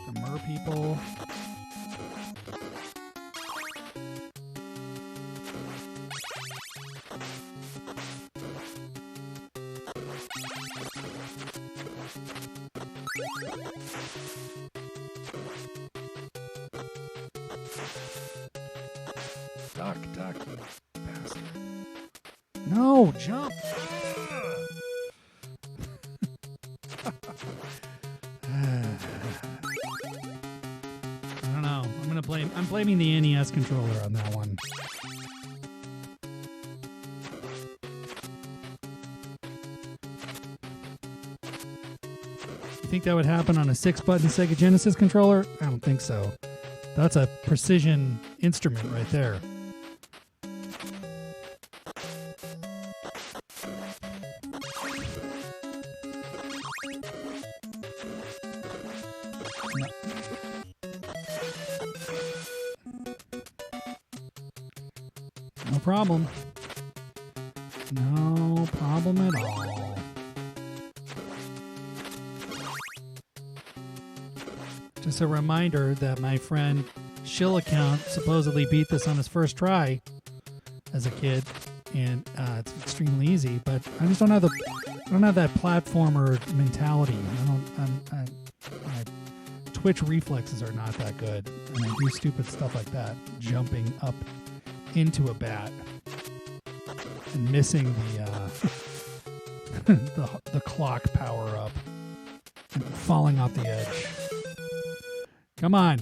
The mer people. Duck, you bastard. No, jump. blaming the NES controller on that one. You think that would happen on a 6-button Sega Genesis controller? I don't think so. That's a precision instrument right there. No problem. No problem at all. Just a reminder that my friend Shill account supposedly beat this on his first try as a kid, and it's extremely easy. But I just don't have that platformer mentality. My twitch reflexes are not that good, and I do stupid stuff like that, jumping up into a bat and missing the clock power up and falling off the edge. Come on.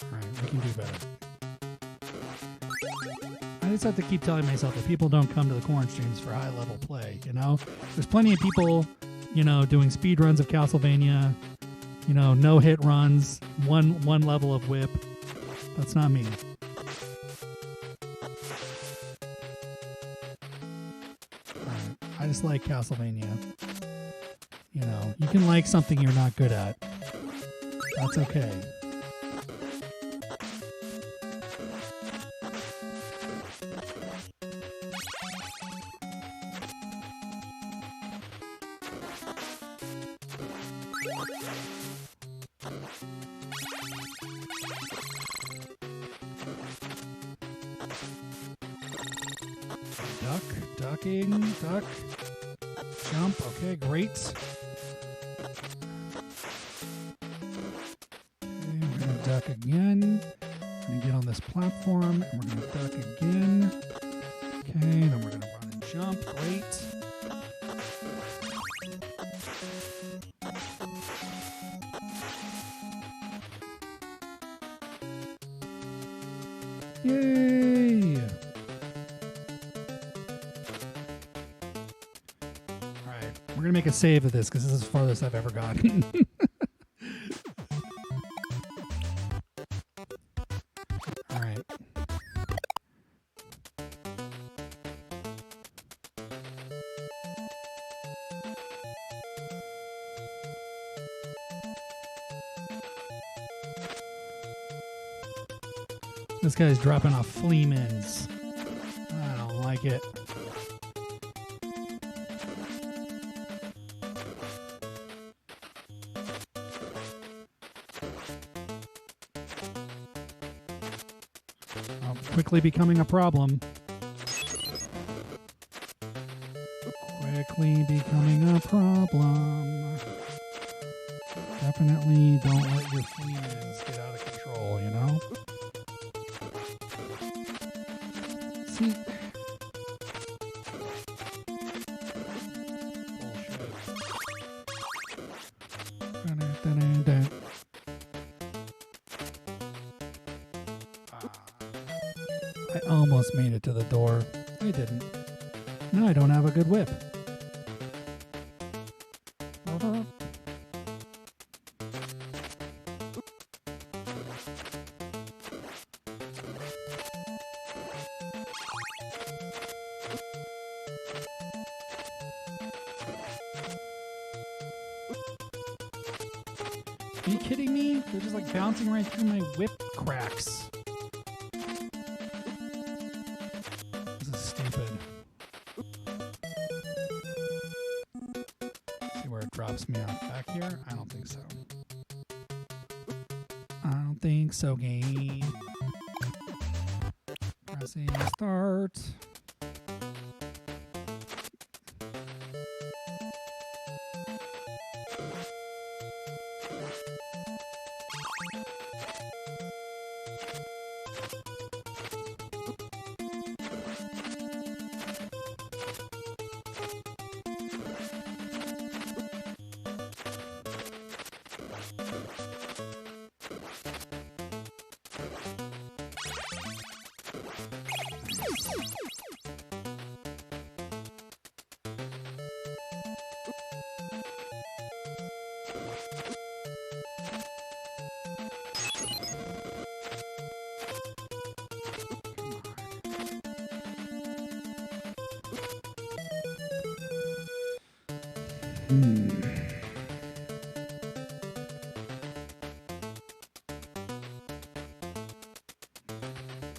Alright, we can do better. I just have to keep telling myself that people don't come to the Quaranstreams for high level play, you know? There's plenty of people, you know, doing speed runs of Castlevania, you know, no hit runs, one level of whip. That's not me. Alright, I just like Castlevania. You know, you can like something you're not good at. That's okay. Duck. Jump. Okay, great. Duck again. We're going to get on this platform, and we're going to duck again. Okay, then we're going to run and jump. Great. Yay! Alright, we're going to make a save of this, because this is the farthest I've ever gotten. This guy's dropping off flea mins. I don't like it. Quickly becoming a problem. Quickly becoming a problem. Definitely don't let your flea mins get out of control, you know? See? I almost made it to the door. I didn't. Now I don't have a good whip. Are you kidding me? They're just like bouncing right through my whip cracks. This is stupid. See where it drops me off back here? I don't think so. I don't think so, game. Pressing start.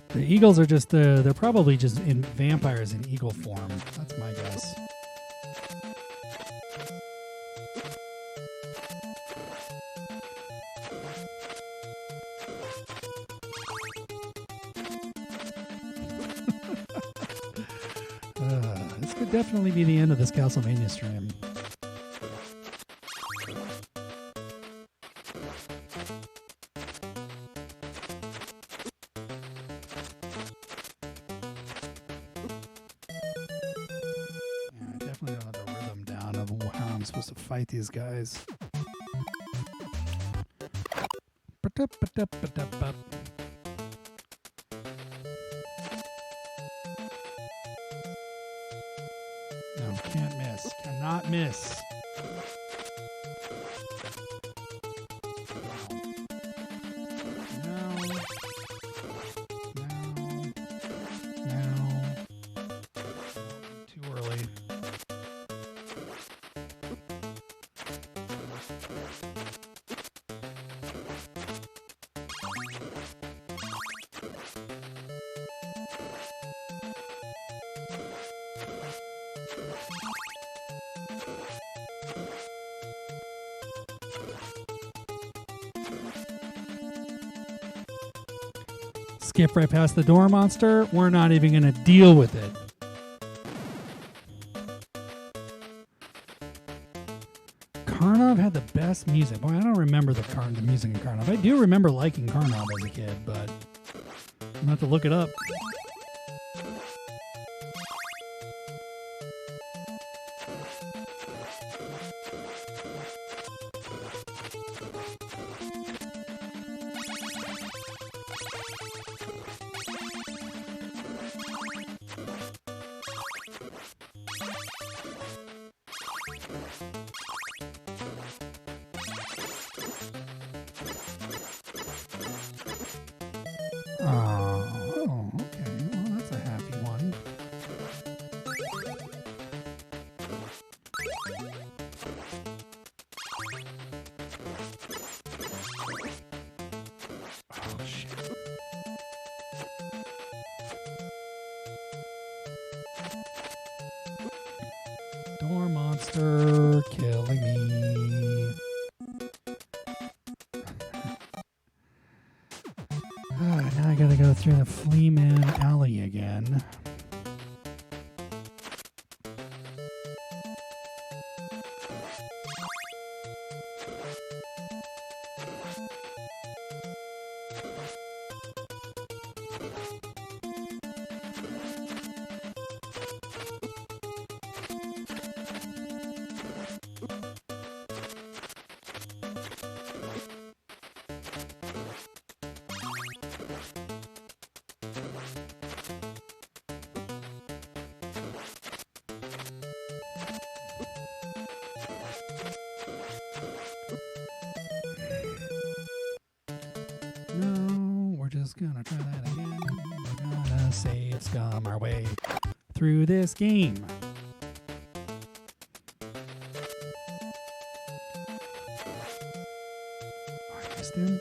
The eagles are just they're probably just in vampires in eagle form. That's my guess. This could definitely be the end of this Castlevania stream. To fight these guys. No, can't miss. Cannot miss. Skip right past the door monster. We're not even going to deal with it. Karnov had the best music. Boy, I don't remember the music in Karnov. I do remember liking Karnov as a kid, but I'm going to have to look it up. Door monster killing me. Now I gotta go through the Fleaman Alley again. Gonna try that again. We're gonna save scum our way through this game. I missed him.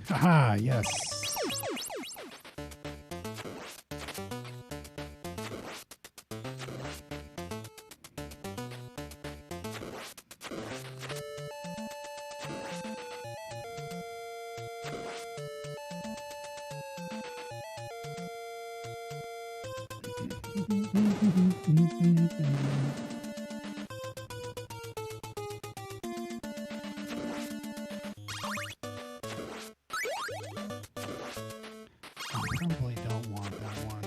Haha, yes. Probably don't want that one.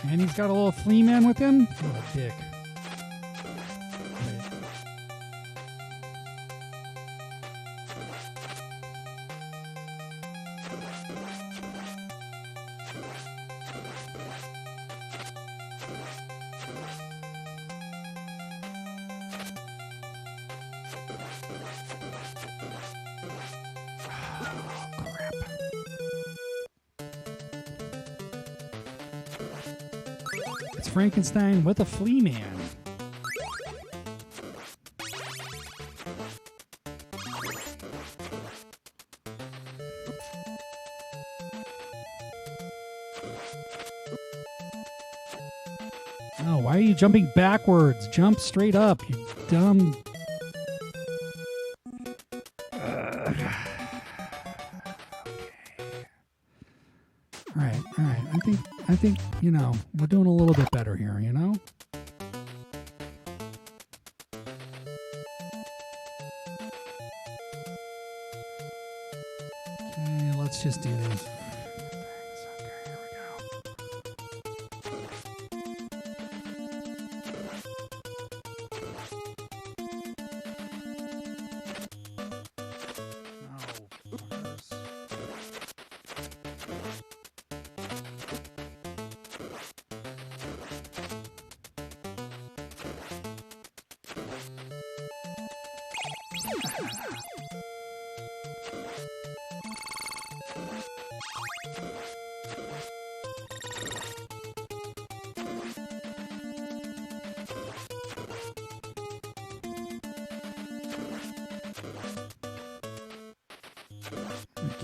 And he's got a little flea man with him. What a dick. Wait. It's Frankenstein with a flea man. Oh, why are you jumping backwards? Jump straight up, you dumb. All right. I think, you know, we're doing a little bit better here, you know? Okay, let's just do this. Okay, here we go. Oh, fuckers.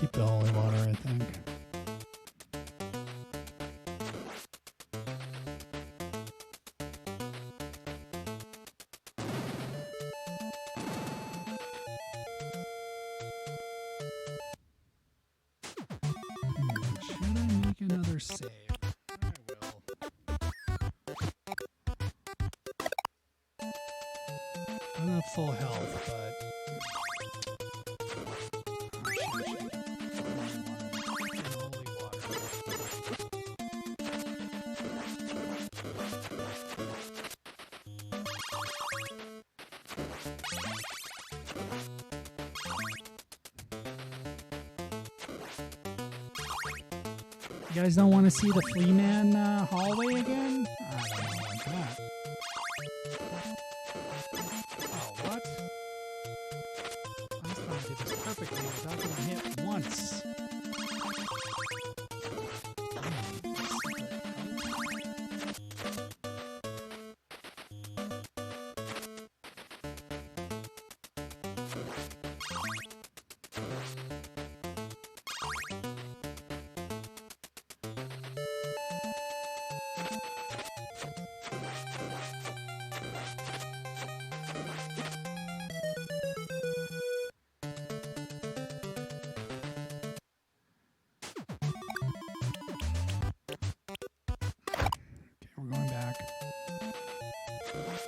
Keep the holy water, I think. Should I make another save? I will. I don't have full health, but... You guys don't want to see the Flea Man hallway again? I don't know about that. Oh, what? I was trying to do this perfectly without getting hit once.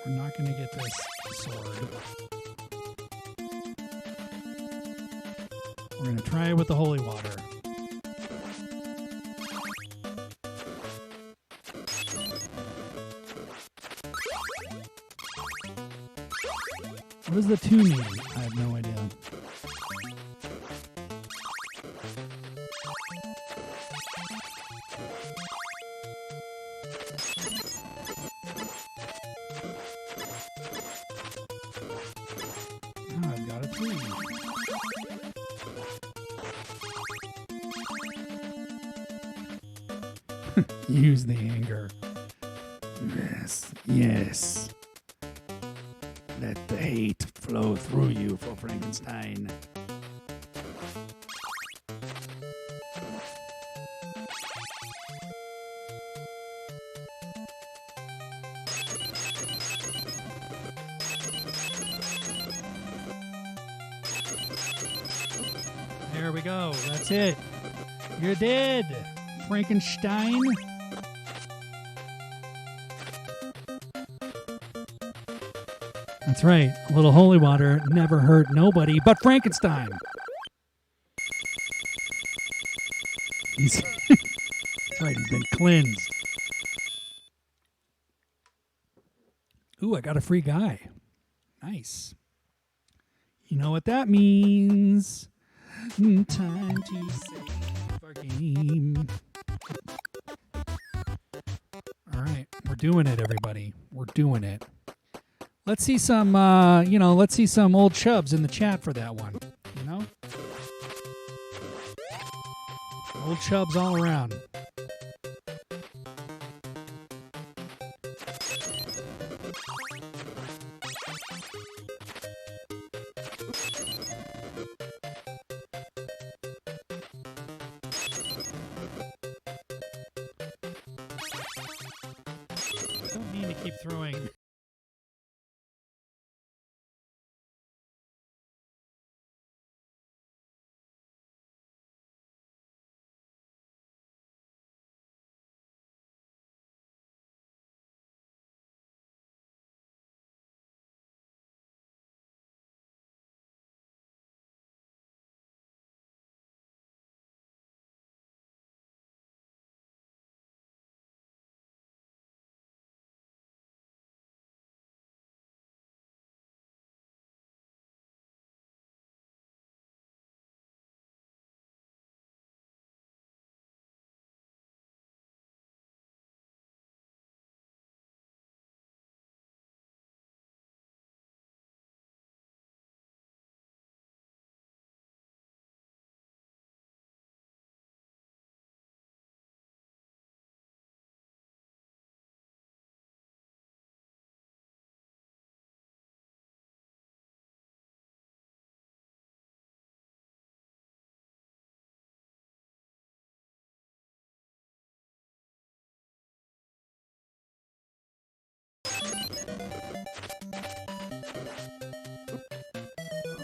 We're not going to get this sword. We're going to try it with the holy water. What does the 2 mean? I have no idea. Use the anger. Yes, yes. Let the hate flow through you for Frankenstein. There we go. That's it. You're dead, Frankenstein. That's right. A little holy water never hurt nobody but Frankenstein. That's right. He's been cleansed. Ooh, I got a free guy. Nice. You know what that means. Time to save our game. All right, we're doing it, everybody. We're doing it. Let's see some, let's see some old chubs in the chat for that one. You know, old chubs all around. I don't mean to keep throwing.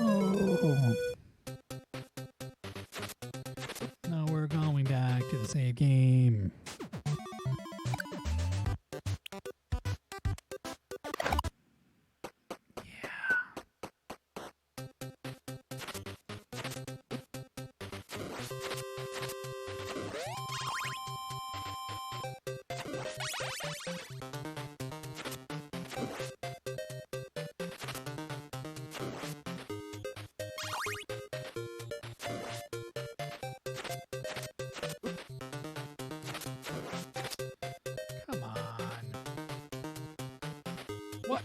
Oh. Now we're going back to the save game. Come on. What?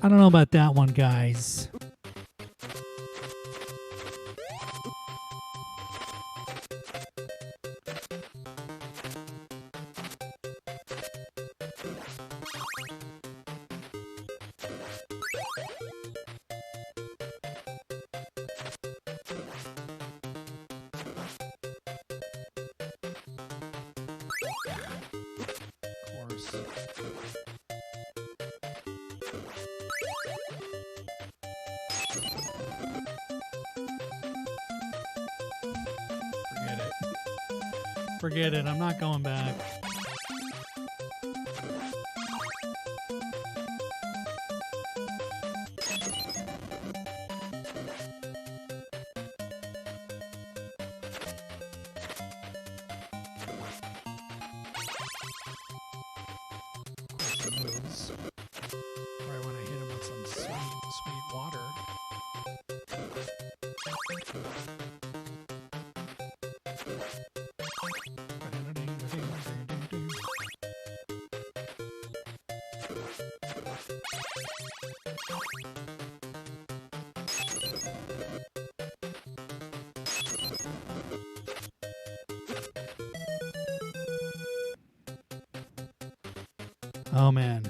I don't know about that one, guys. Forget it. I'm not going back. Moves. Right when I hit him with some sweet water. Oh man.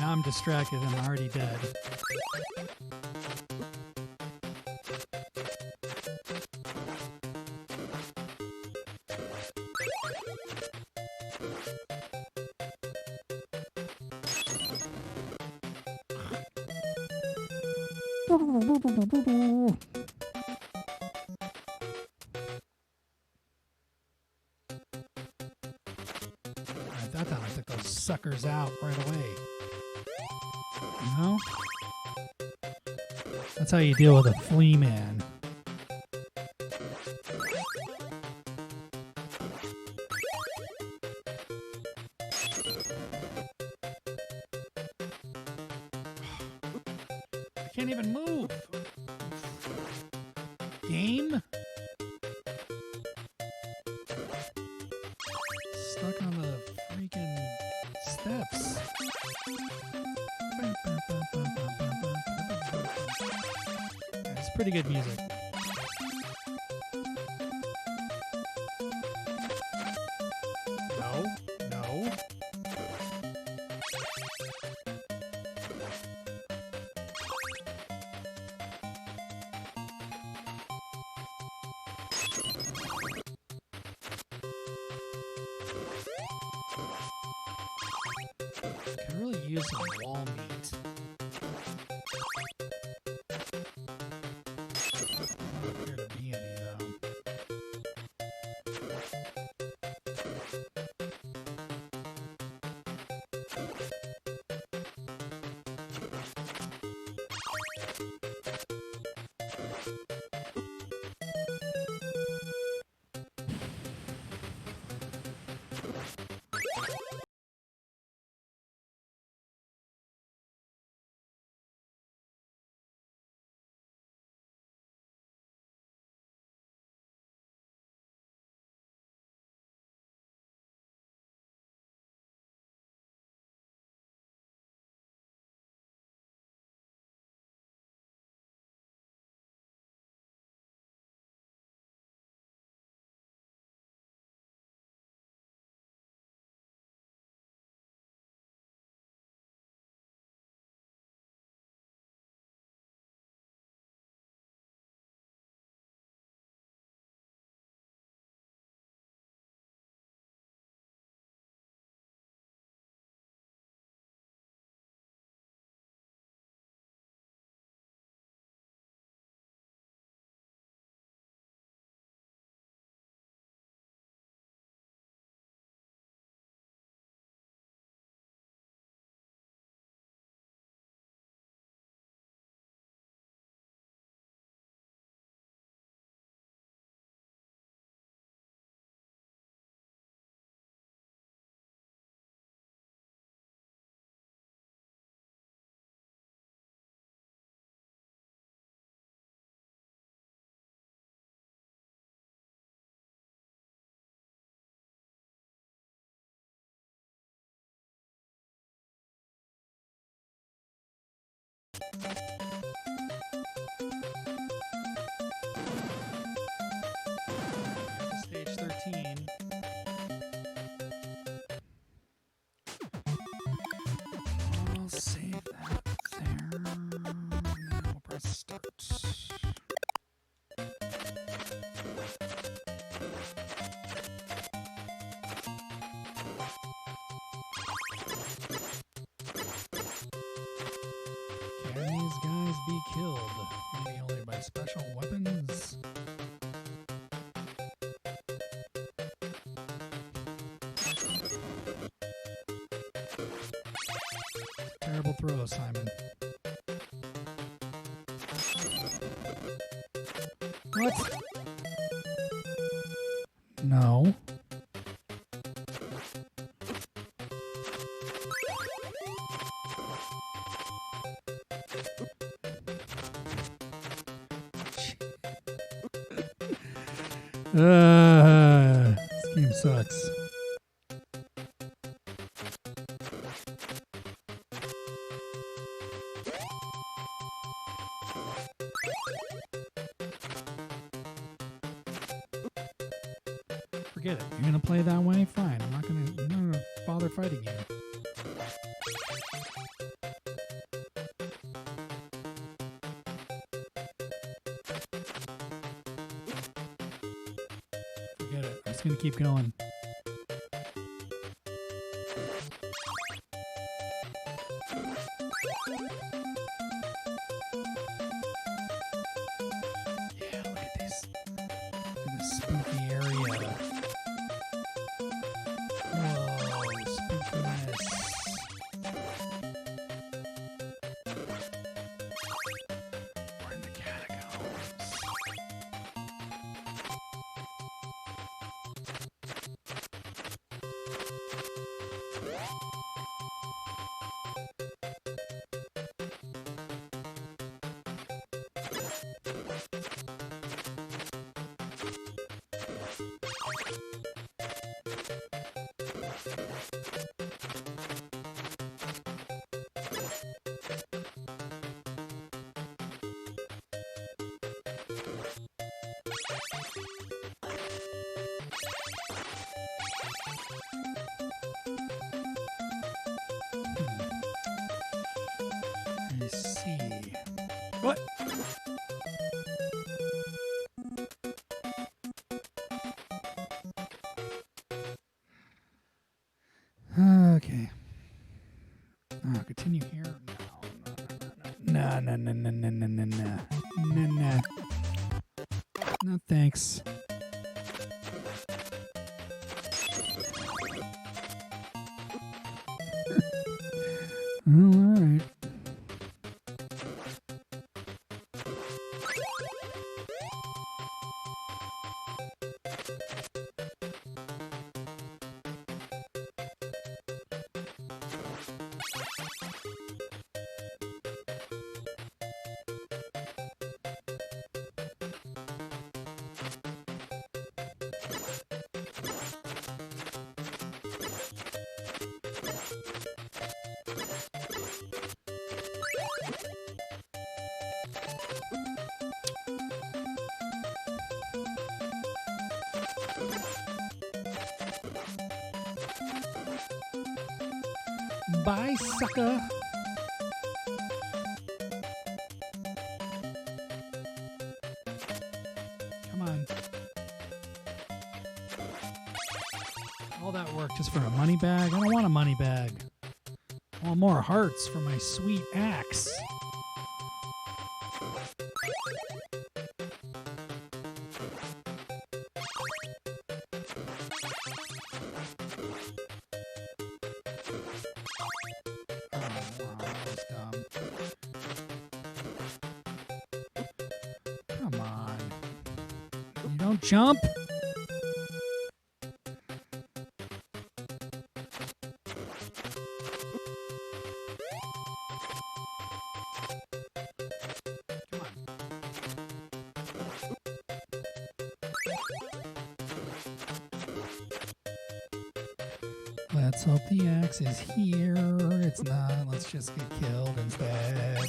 Now I'm distracted and I'm already dead. That time I took those suckers out right away. You know? That's how you deal with a flea man. can't even move. Game? Stuck on the freaking steps. It's pretty good music. No. Could really use some wall meat. Not appear to be any though. Stage 13. I'll save that there. Now we'll press start. Can these guys be killed? Maybe only by special weapons? Terrible throw, Simon. What? No. This game sucks. Forget it. You're gonna play that way? Fine. I'm not gonna bother fighting you. Forget it. I'm just gonna keep going. Yeah, look at this. Look at this spooky area. Whoa, spookiness. We're in the catacombs. me see. What? Okay. Oh, continue here. No. No, thanks. Oh, all right. Bye, sucker. Come on. All that work just for a money bag? I don't want a money bag. I want more hearts for my sweet axe. Jump. Come on. Let's hope the axe is here. It's not. Let's just get killed instead.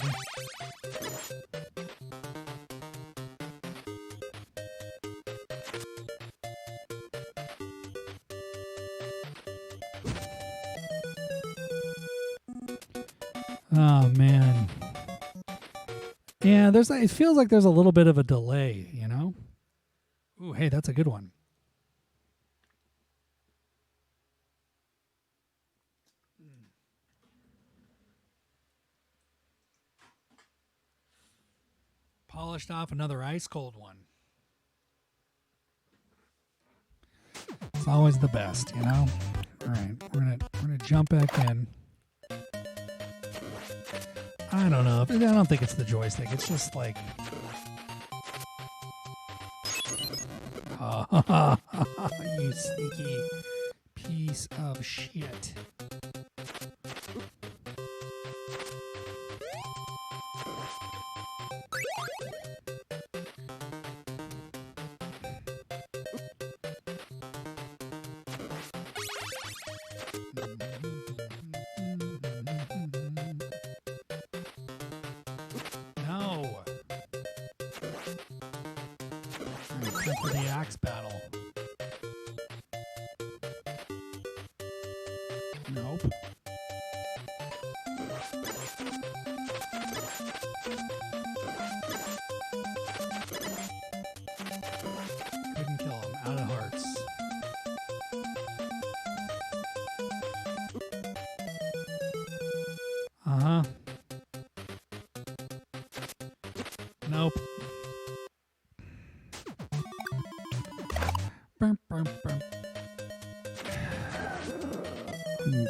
Oh, man. Yeah, it feels like there's a little bit of a delay, you know? Ooh, hey, that's a good one. Polished off another ice cold one. It's always the best, you know? All right, we're gonna jump back in. I don't know. I don't think it's the joystick. It's just like, you sneaky piece of shit. For the axe battle. Nope. Couldn't kill him. Out of hearts. Uh-huh. Nope. I'm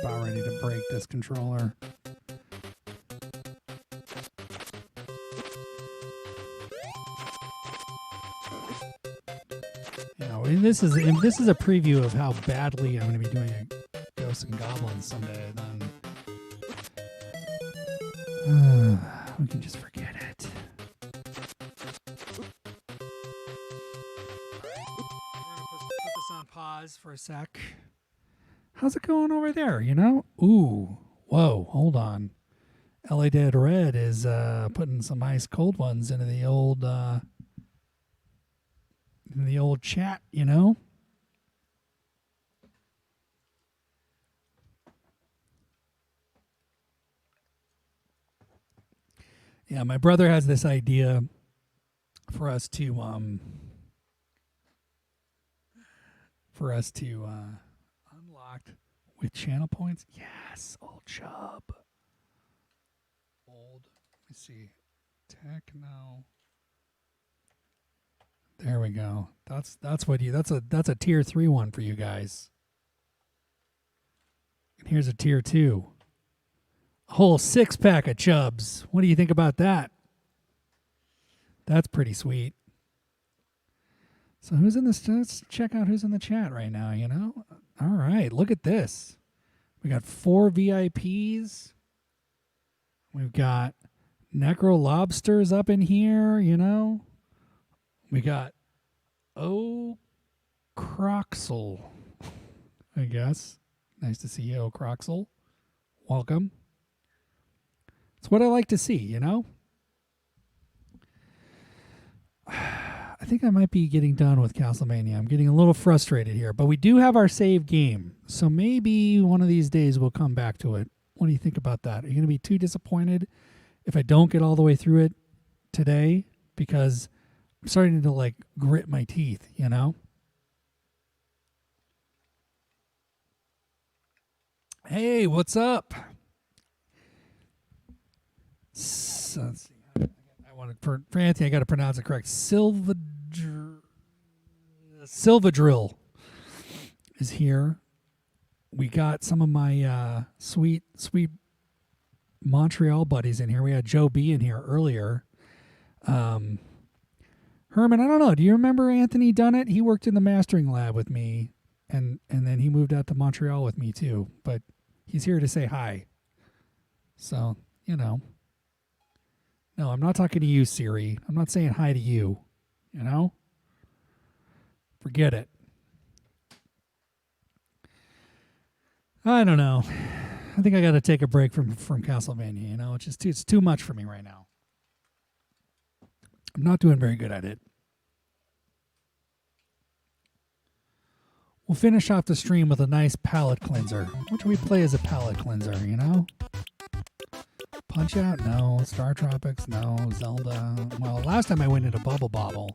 about ready to break this controller. You know, this is a preview of how badly I'm going to be doing a Ghosts and Goblins someday. Then we can just forget it. Pause for a sec. How's it going over there, you know? Ooh. Whoa, hold on. LA Dead Red is putting some ice cold ones into the old chat, you know? Yeah, my brother has this idea for us to unlocked with channel points. Yes, old Chubb. Old. Let me see. Techno. There we go. That's a tier 3 one for you guys. And here's a tier 2. A whole 6-pack of Chubbs. What do you think about that? That's pretty sweet. So who's in this? Let's check out who's in the chat right now, you know? All right, look at this. We got 4 VIPs. We've got Necro Lobsters up in here, you know? We got Croxel, I guess. Nice to see you, Croxel. Welcome. It's what I like to see, you know? I think I might be getting done with Castlevania. I'm getting a little frustrated here, but we do have our save game, so maybe one of these days we'll come back to it. What do you think about that? Are you going to be too disappointed if I don't get all the way through it today? Because I'm starting to, like, grit my teeth, you know? Hey, what's up? So, let's see. For Anthony, I got to pronounce it correct. Silvadrill is here. We got some of my sweet Montreal buddies in here. We had Joe B in here earlier. Herman, I don't know. Do you remember Anthony Dunnett? He worked in the mastering lab with me, and then he moved out to Montreal with me too. But he's here to say hi. So, you know. No, I'm not talking to you, Siri. I'm not saying hi to you. You know? Forget it. I don't know. I think I got to take a break from Castlevania. You know, it's too much for me right now. I'm not doing very good at it. We'll finish off the stream with a nice palate cleanser. What do we play as a palate cleanser, you know? Punch Out? No. Star Tropics? No. Zelda? Well, last time I went into Bubble Bobble.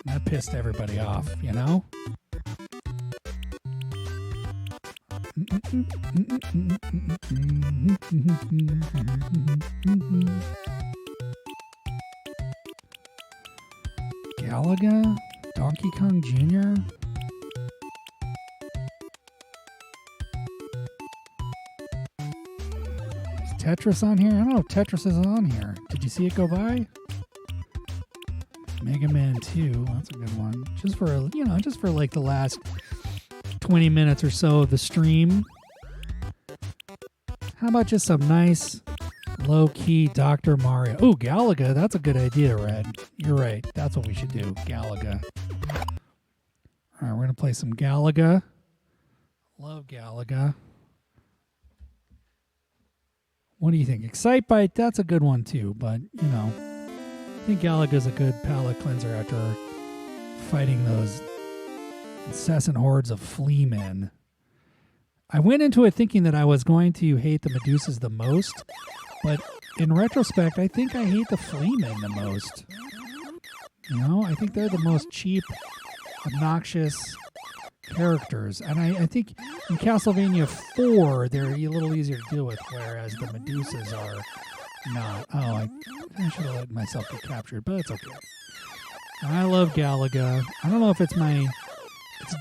That pissed everybody off, you know? Galaga? Donkey Kong Jr.? Tetris on here? I don't know if Tetris is on here. Did you see it go by? Mega Man 2. That's a good one. Just for like the last 20 minutes or so of the stream. How about just some nice low-key Dr. Mario? Oh, Galaga. That's a good idea, Red. You're right. That's what we should do. Galaga. All right, we're going to play some Galaga. Love Galaga. What do you think? Excitebike, that's a good one too, but, you know, I think Galaga's a good palate cleanser after fighting those incessant hordes of flea men. I went into it thinking that I was going to hate the Medusas the most, but in retrospect, I think I hate the flea men the most. You know, I think they're the most cheap, obnoxious characters, and I think in Castlevania 4 they're a little easier to deal with, whereas the Medusas are not. Oh, I should have let myself get captured, but it's okay. I love Galaga. I don't know if it's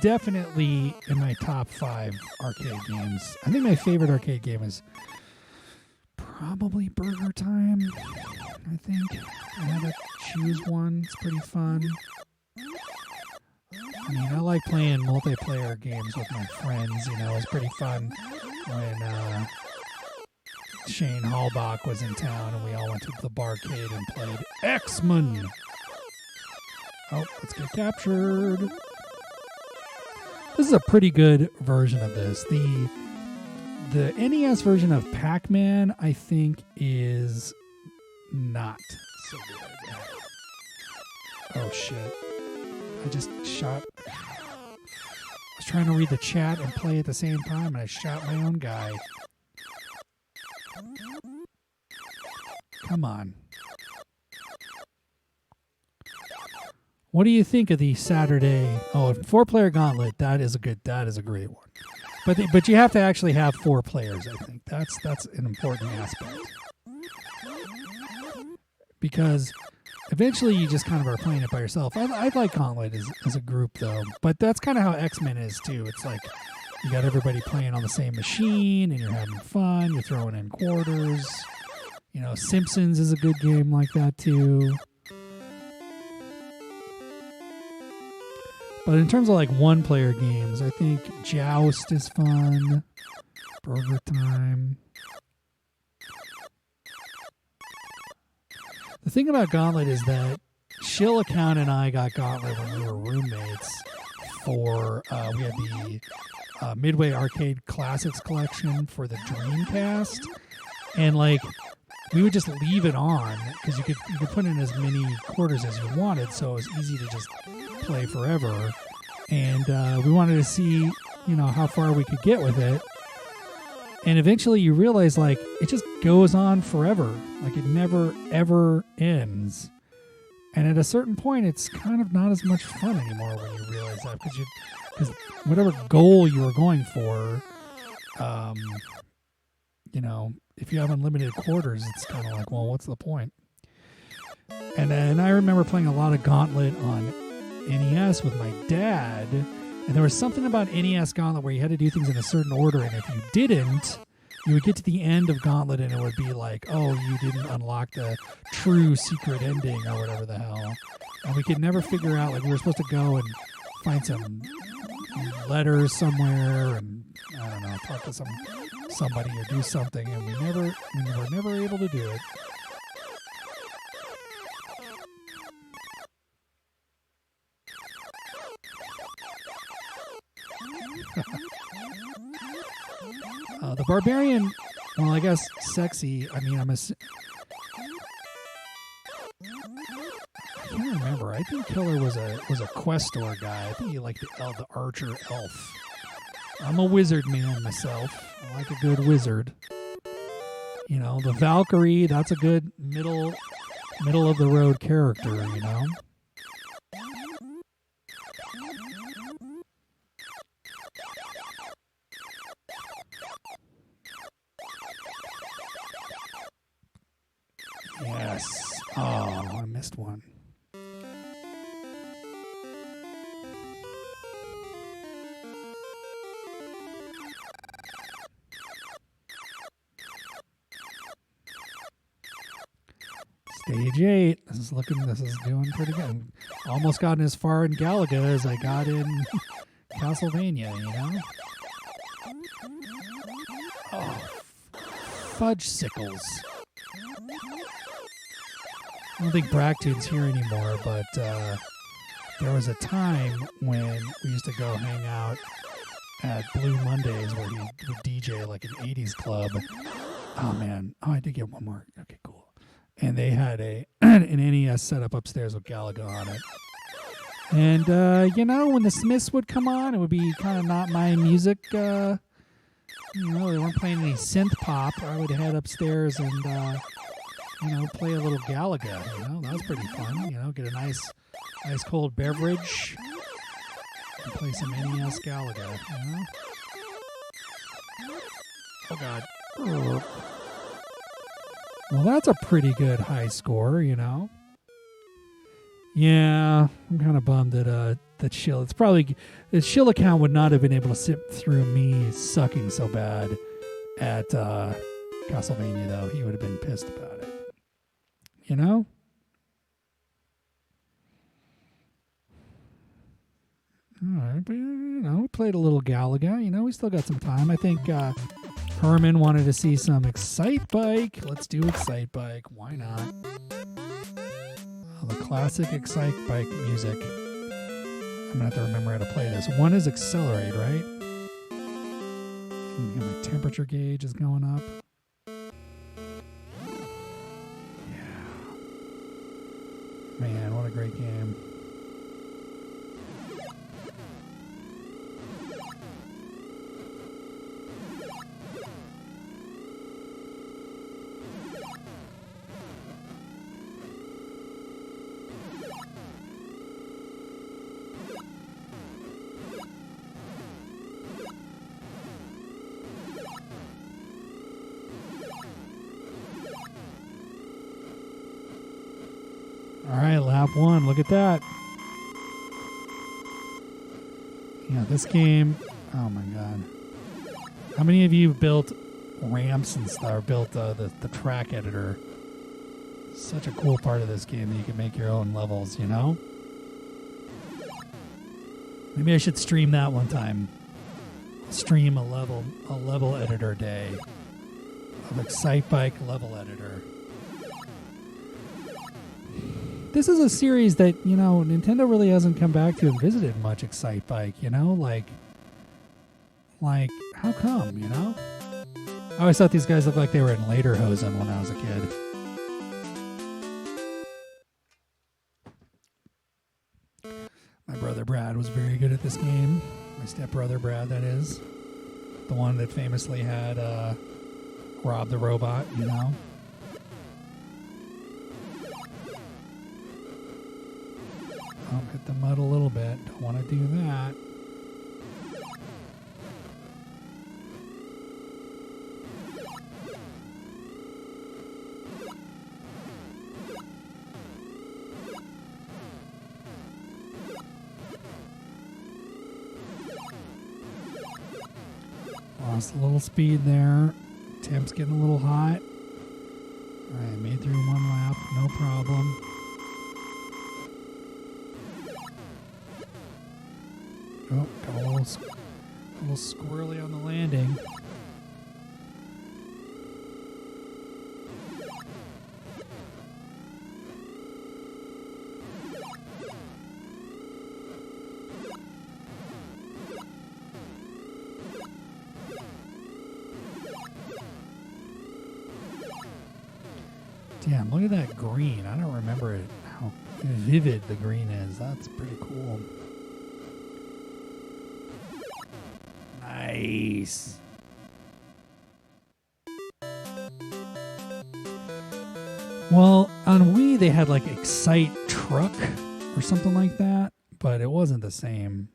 definitely in my top 5 arcade games. I think my favorite arcade game is probably Burger Time. I think I had to choose one. It's pretty fun. I mean, I like playing multiplayer games with my friends, you know. It's pretty fun when Shane Hallbach was in town and we all went to the barcade and played X-Men. Oh, let's get captured. This is a pretty good version of this. The NES version of Pac-Man, I think, is not so good. Oh, shit. I just shot. I was trying to read the chat and play at the same time, and I shot my own guy. Come on. What do you think of the Saturday? Oh, 4-player Gauntlet. That is a great one. But you have to actually have 4 players. I think that's an important aspect, because eventually you just kind of are playing it by yourself. I like Gauntlet as a group though, but that's kind of how X-Men is too. It's like you got everybody playing on the same machine and you're having fun. You're throwing in quarters. You know, Simpsons is a good game like that too. But in terms of like 1-player games, I think Joust is fun. Burger Time. The thing about Gauntlet is that Shill Account and I got Gauntlet when we were roommates for, we had the Midway Arcade Classics collection for the Dreamcast. And like, we would just leave it on because you could put in as many quarters as you wanted, so it was easy to just play forever. And we wanted to see, you know, how far we could get with it. And eventually you realize, like, it just goes on forever. Like, it never, ever ends. And at a certain point, it's kind of not as much fun anymore when you realize that. Because whatever goal you were going for, you know, if you have unlimited quarters, it's kind of like, well, what's the point? And I remember playing a lot of Gauntlet on NES with my dad. And there was something about NES Gauntlet where you had to do things in a certain order, and if you didn't, you would get to the end of Gauntlet and it would be like, oh, you didn't unlock the true secret ending or whatever the hell. And we could never figure out, like, we were supposed to go and find some letters somewhere and, I don't know, talk to somebody or do something, and we were never able to do it. The Barbarian, well, I guess sexy. I mean, I can't remember. I think Killer was a Questor guy. I think he liked the archer elf. I'm a wizard man myself. I like a good wizard. You know, the Valkyrie, that's a good middle of the road character, you know. Yes. Oh, I missed one. Stage 8. This is doing pretty good. Almost gotten as far in Galaga as I got in Castlevania, you know? Oh, fudge sickles. I don't think Bractoon's here anymore, but there was a time when we used to go hang out at Blue Mondays where he would DJ like an 80s club. Oh, man. Oh, I did get one more. Okay, cool. And they had an NES set up upstairs with Galaga on it. And, you know, when the Smiths would come on, it would be kind of not my music. You know, they weren't playing any synth pop. I would head upstairs and, you know, play a little Galaga. You know, that was pretty fun. You know, get a nice cold beverage and play some NES Galaga, you know? Oh, God. Well, that's a pretty good high score, you know? Yeah, I'm kind of bummed that Shill. It's probably the Shill account would not have been able to sit through me sucking so bad at Castlevania, though. He would have been pissed about it. You know? All right, but, you know, we played a little Galaga. You know, we still got some time. I think Herman wanted to see some Excite Bike. Let's do Excite Bike. Why not? The classic Excite Bike music. I'm going to have to remember how to play this. One is Accelerate, right? And my temperature gauge is going up. Man, what a great game. All right, lap 1. Look at that. Yeah, this game. Oh my god. How many of you built ramps and stuff? Or built the track editor? Such a cool part of this game that you can make your own levels. You know. Maybe I should stream that one time. Stream a level editor day of Excitebike level editor. This is a series that, you know, Nintendo really hasn't come back to and visited much. Excitebike, you know, like how come, you know? I always thought these guys looked like they were in Lederhosen when I was a kid. My brother Brad was very good at this game. My stepbrother Brad, that is. The one that famously had Rob the Robot, you know? Oh, hit the mud a little bit. Don't want to do that. Lost a little speed there. Temp's getting a little hot. Alright, made through one lap. No problem. Oh, got a little squirrely on the landing. Damn, look at that green. I don't remember it, how vivid the green is. That's pretty cool. Nice. Well, on Wii they had like Excite Truck or something like that, but it wasn't the same.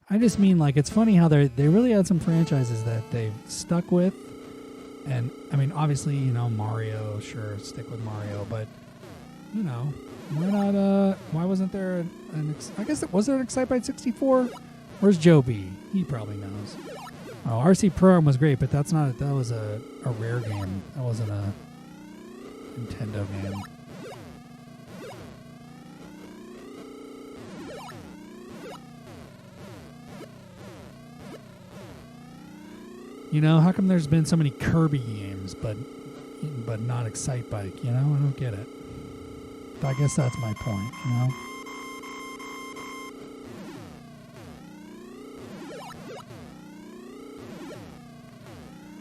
I just mean, like, it's funny how they really had some franchises that they've stuck with. And, I mean, obviously, you know, Mario, sure, stick with Mario, but, you know, why not, why wasn't there I guess, was there an Excitebike 64? Where's Joe B? He probably knows. Oh, RC Program was great, but that was a rare game. That wasn't a Nintendo game. You know, how come there's been so many Kirby games, but not Excitebike? You know, I don't get it. But I guess that's my point. You know.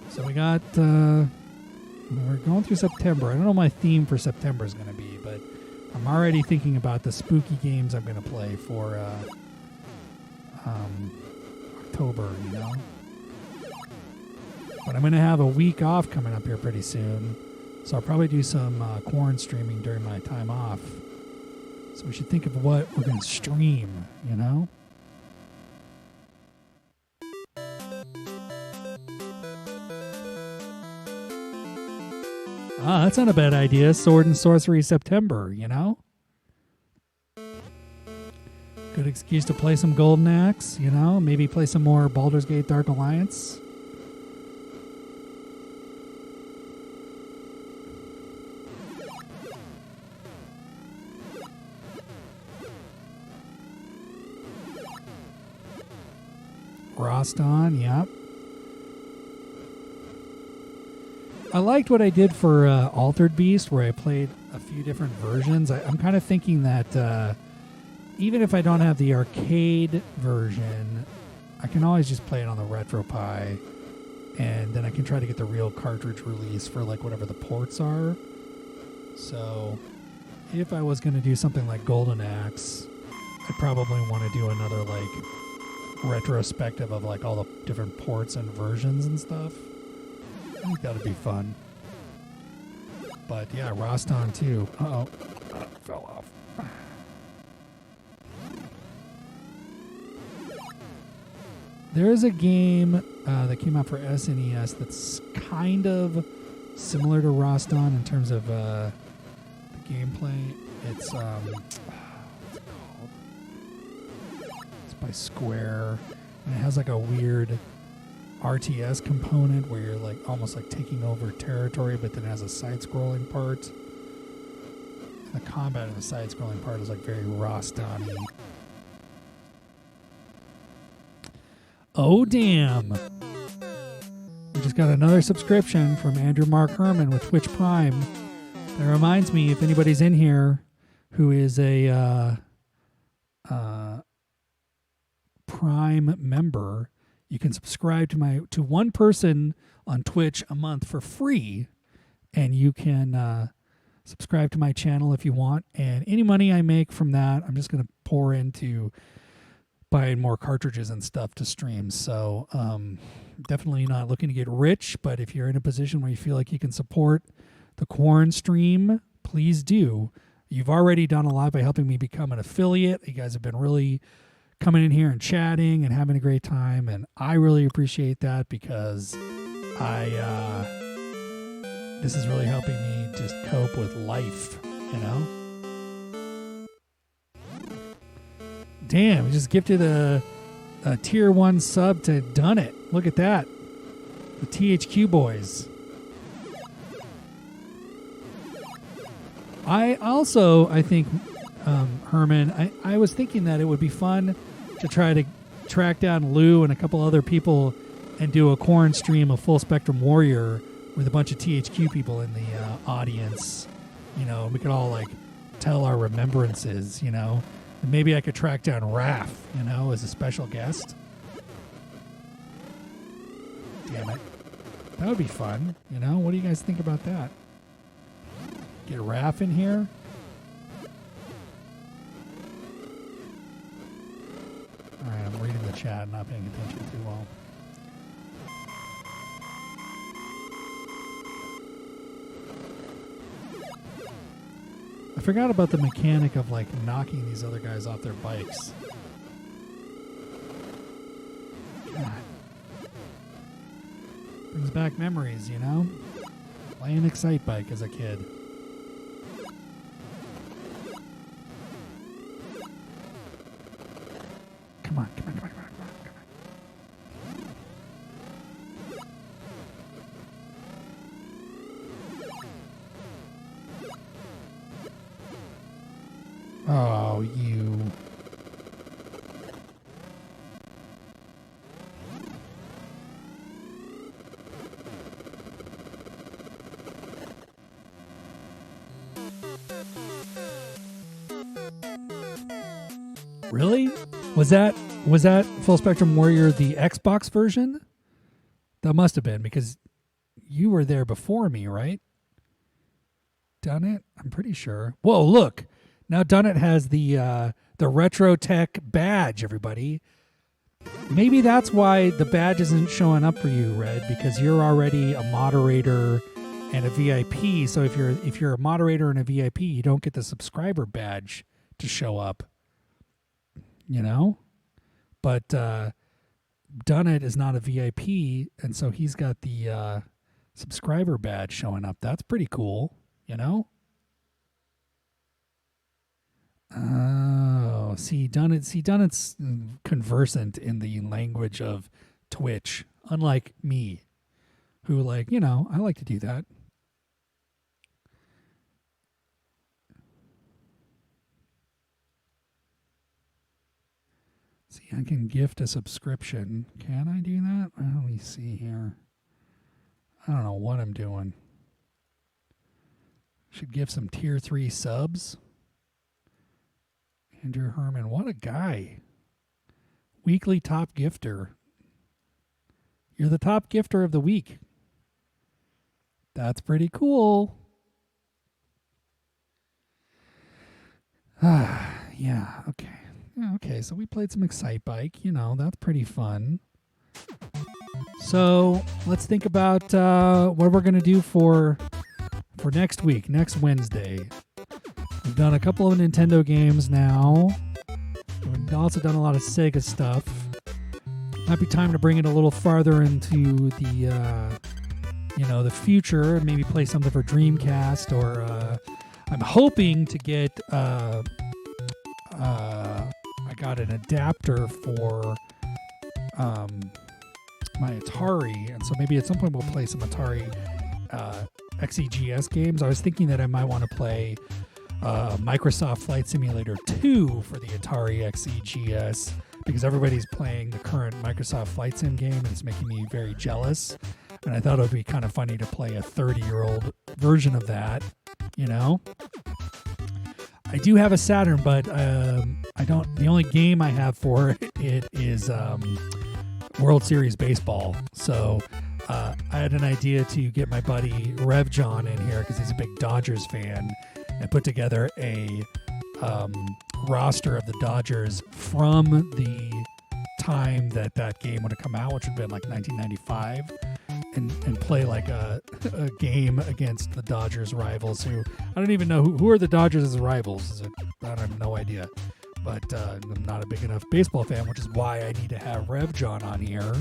So we got. We're going through September. I don't know what my theme for September is going to be, but I'm already thinking about the spooky games I'm going to play for October. You know. But I'm going to have a week off coming up here pretty soon. So I'll probably do some Quaranstreaming during my time off. So we should think of what we're going to stream, you know? Ah, that's not a bad idea. Sword and Sorcery September, you know? Good excuse to play some Golden Axe, you know? Maybe play some more Baldur's Gate Dark Alliance. Roston, yep. I liked what I did for Altered Beast, where I played a few different versions. I'm kind of thinking that even if I don't have the arcade version, I can always just play it on the RetroPie, and then I can try to get the real cartridge release for like whatever the ports are. So if I was going to do something like Golden Axe, I'd probably want to do another like retrospective of like all the different ports and versions and stuff. I think that'd be fun. But yeah, Roston too. Uh-oh. Fell off. There is a game that came out for SNES that's kind of similar to Roston in terms of the gameplay. It's what's it called? It's by Square, and it has like a weird RTS component where you're like almost like taking over territory, but then it has a side-scrolling part. And the combat in the side-scrolling part is like very Rostani. Oh damn! We just got another subscription from Andrew Mark Herman with Twitch Prime. That reminds me, if anybody's in here who is a Prime member, you can subscribe to one person on Twitch a month for free, and you can subscribe to my channel if you want. And any money I make from that, I'm just going to pour into buying more cartridges and stuff to stream. So definitely not looking to get rich, but if you're in a position where you feel like you can support the Quaranstream, please do. You've already done a lot by helping me become an affiliate. You guys have been really coming in here and chatting and having a great time, and I really appreciate that because this is really helping me just cope with life, you know? Damn, we just gifted a tier 1 sub to Done It. Look at that. The THQ boys. I think, Herman, I was thinking that it would be fun to try to track down Lou and a couple other people and do a Quaranstream of Full Spectrum Warrior with a bunch of THQ people in the audience. You know, we could all like tell our remembrances, you know. And maybe I could track down Raph, you know, as a special guest. Damn it. That would be fun, you know. What do you guys think about that? Get Raph in here? Alright, I'm reading the chat, not paying attention too well. I forgot about the mechanic of like knocking these other guys off their bikes. God. Brings back memories, you know? Playing Excite Bike as a kid. Come on. Oh, you. Really? Was that Full Spectrum Warrior the Xbox version? That must have been, because you were there before me, right? Done It? I'm pretty sure. Whoa, look. Now Done It has the RetroTek badge, everybody. Maybe that's why the badge isn't showing up for you, Red, because you're already a moderator and a VIP. So if you're a moderator and a VIP, you don't get the subscriber badge to show up. You know? But Done It is not a VIP, and so he's got the subscriber badge showing up. That's pretty cool, you know? Oh, Done It's conversant in the language of Twitch, unlike me, who, like, you know, I like to do that. See, I can gift a subscription. Can I do that? Let me see here. I don't know what I'm doing. Should give some tier 3 subs. Andrew Herman, what a guy. Weekly top gifter. You're the top gifter of the week. That's pretty cool. Yeah, okay. Yeah, okay, so we played some Excite Bike. You know, that's pretty fun. So let's think about what we're going to do for next week, next Wednesday. We've done a couple of Nintendo games now. We've also done a lot of Sega stuff. Might be time to bring it a little farther into the, the future, and maybe play something for Dreamcast or I'm hoping to get. I got an adapter for my Atari, and so maybe at some point we'll play some Atari XEGS games. I was thinking that I might want to play Microsoft Flight Simulator 2 for the Atari XEGS because everybody's playing the current Microsoft Flight Sim game, and it's making me very jealous. And I thought it would be kind of funny to play a 30-year-old version of that, you know? I do have a Saturn, but I don't. The only game I have for it is World Series Baseball. So I had an idea to get my buddy Rev John in here because he's a big Dodgers fan, and put together a roster of the Dodgers from the time that game would have come out, which would have been like 1995. And play like a game against the Dodgers rivals who I don't even know who are the Dodgers' rivals. I have no idea. But I'm not a big enough baseball fan, which is why I need to have Rev John on here.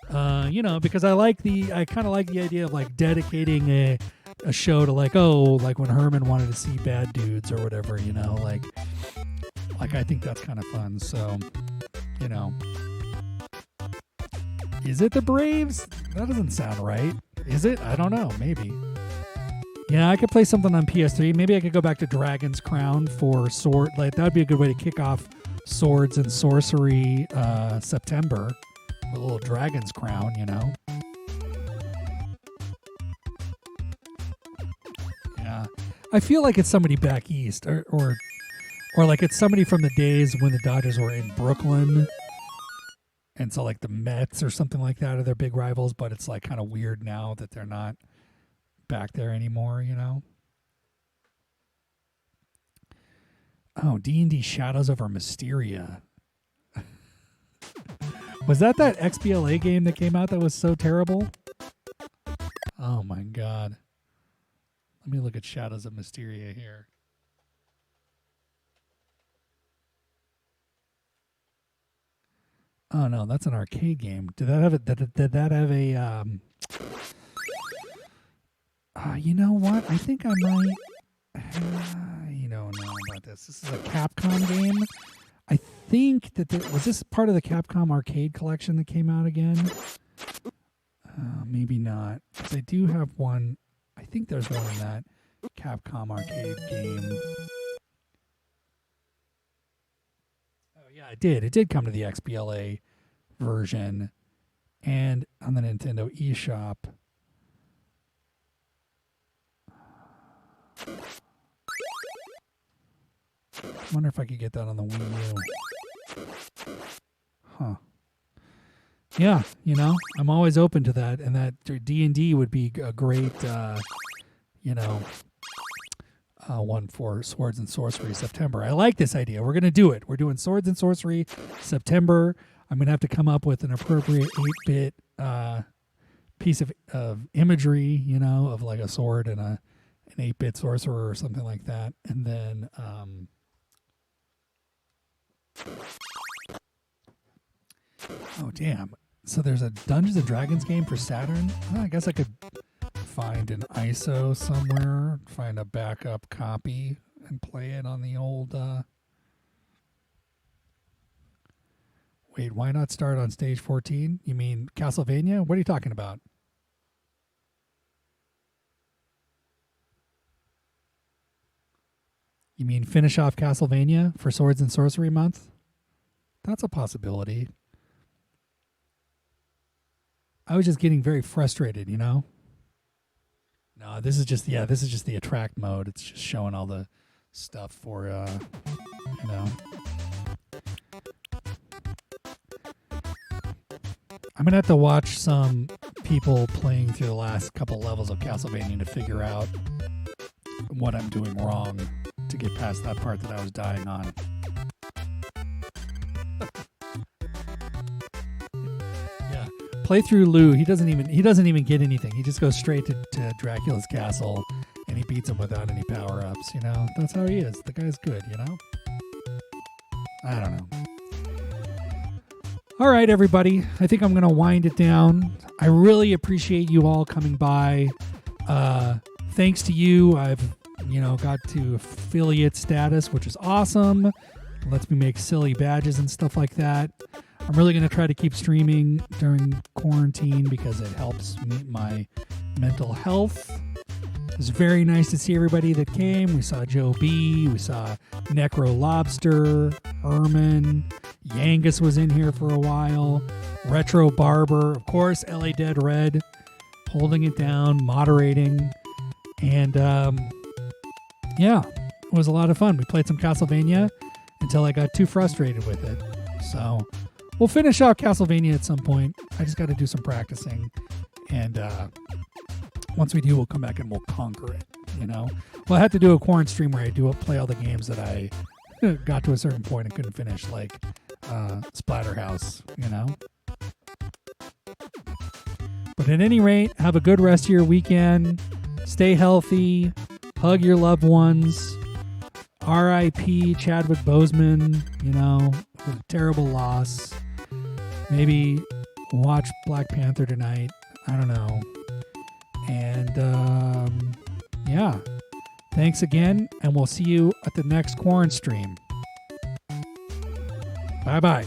Because I kind of like the idea of like dedicating a show to like when Herman wanted to see Bad Dudes or whatever, like I think that's kind of fun. So, is it the Braves? That doesn't sound right. Is it? I don't know. Maybe. Yeah, I could play something on PS3. Maybe I could go back to Dragon's Crown for Sword. Like that would be a good way to kick off Swords and Sorcery September. A little Dragon's Crown, Yeah, I feel like it's somebody back east, or like it's somebody from the days when the Dodgers were in Brooklyn. And so like the Mets or something like that are their big rivals, but it's like kind of weird now that they're not back there anymore, Oh, D&D Shadows over Mysteria. Was that XBLA game that came out that was so terrible? Oh my God. Let me look at Shadows of Mysteria here. Oh no, that's an arcade game. Did that have a? You know what? I think I might. You don't know about this. This is a Capcom game. I think that was this part of the Capcom arcade collection that came out again. Maybe not. Because I do have one. I think there's one in that Capcom arcade game. Yeah, it did. It did come to the XBLA version and on the Nintendo eShop. I wonder if I could get that on the Wii U. Huh. Yeah, I'm always open to that, and that D&D would be a great, one for Swords and Sorcery September. I like this idea. We're going to do it. We're doing Swords and Sorcery September. I'm going to have to come up with an appropriate 8-bit piece of imagery, of like a sword and an 8-bit sorcerer or something like that. And then oh, damn. So there's a Dungeons & Dragons game for Saturn? Well, I guess I could find an ISO somewhere, find a backup copy, and play it on the old... Wait, why not start on stage 14? You mean Castlevania? What are you talking about? You mean finish off Castlevania for Swords and Sorcery Month? That's a possibility. I was just getting very frustrated, No, this is just the attract mode. It's just showing all the stuff for I'm gonna have to watch some people playing through the last couple levels of Castlevania to figure out what I'm doing wrong to get past that part that I was dying on. Yeah, play through Lou. He doesn't even get anything. He just goes straight to Dracula's castle and he beats him without any power-ups. That's how he is. The guy's good. I don't know. All right, everybody. I think I'm going to wind it down. I really appreciate you all coming by. Thanks to you, I've got to affiliate status, which is awesome. It lets me make silly badges and stuff like that. I'm really going to try to keep streaming during quarantine because it helps my mental health. It was very nice to see everybody that came. We saw Joe B. We saw Necro Lobster, Herman. Yangus was in here for a while. Retro Barber. Of course, LA Dead Red holding it down, moderating. And, yeah, it was a lot of fun. We played some Castlevania until I got too frustrated with it. So we'll finish out Castlevania at some point. I just got to do some practicing. And once we do, we'll come back and we'll conquer it, Well, I had to do a Quaranstream where I play all the games that I got to a certain point and couldn't finish, like Splatterhouse, But at any rate, have a good rest of your weekend. Stay healthy. Hug your loved ones. R.I.P. Chadwick Boseman, it was a terrible loss. Maybe watch Black Panther tonight. I don't know. And, yeah. Thanks again, and we'll see you at the next Quaranstream. Bye-bye.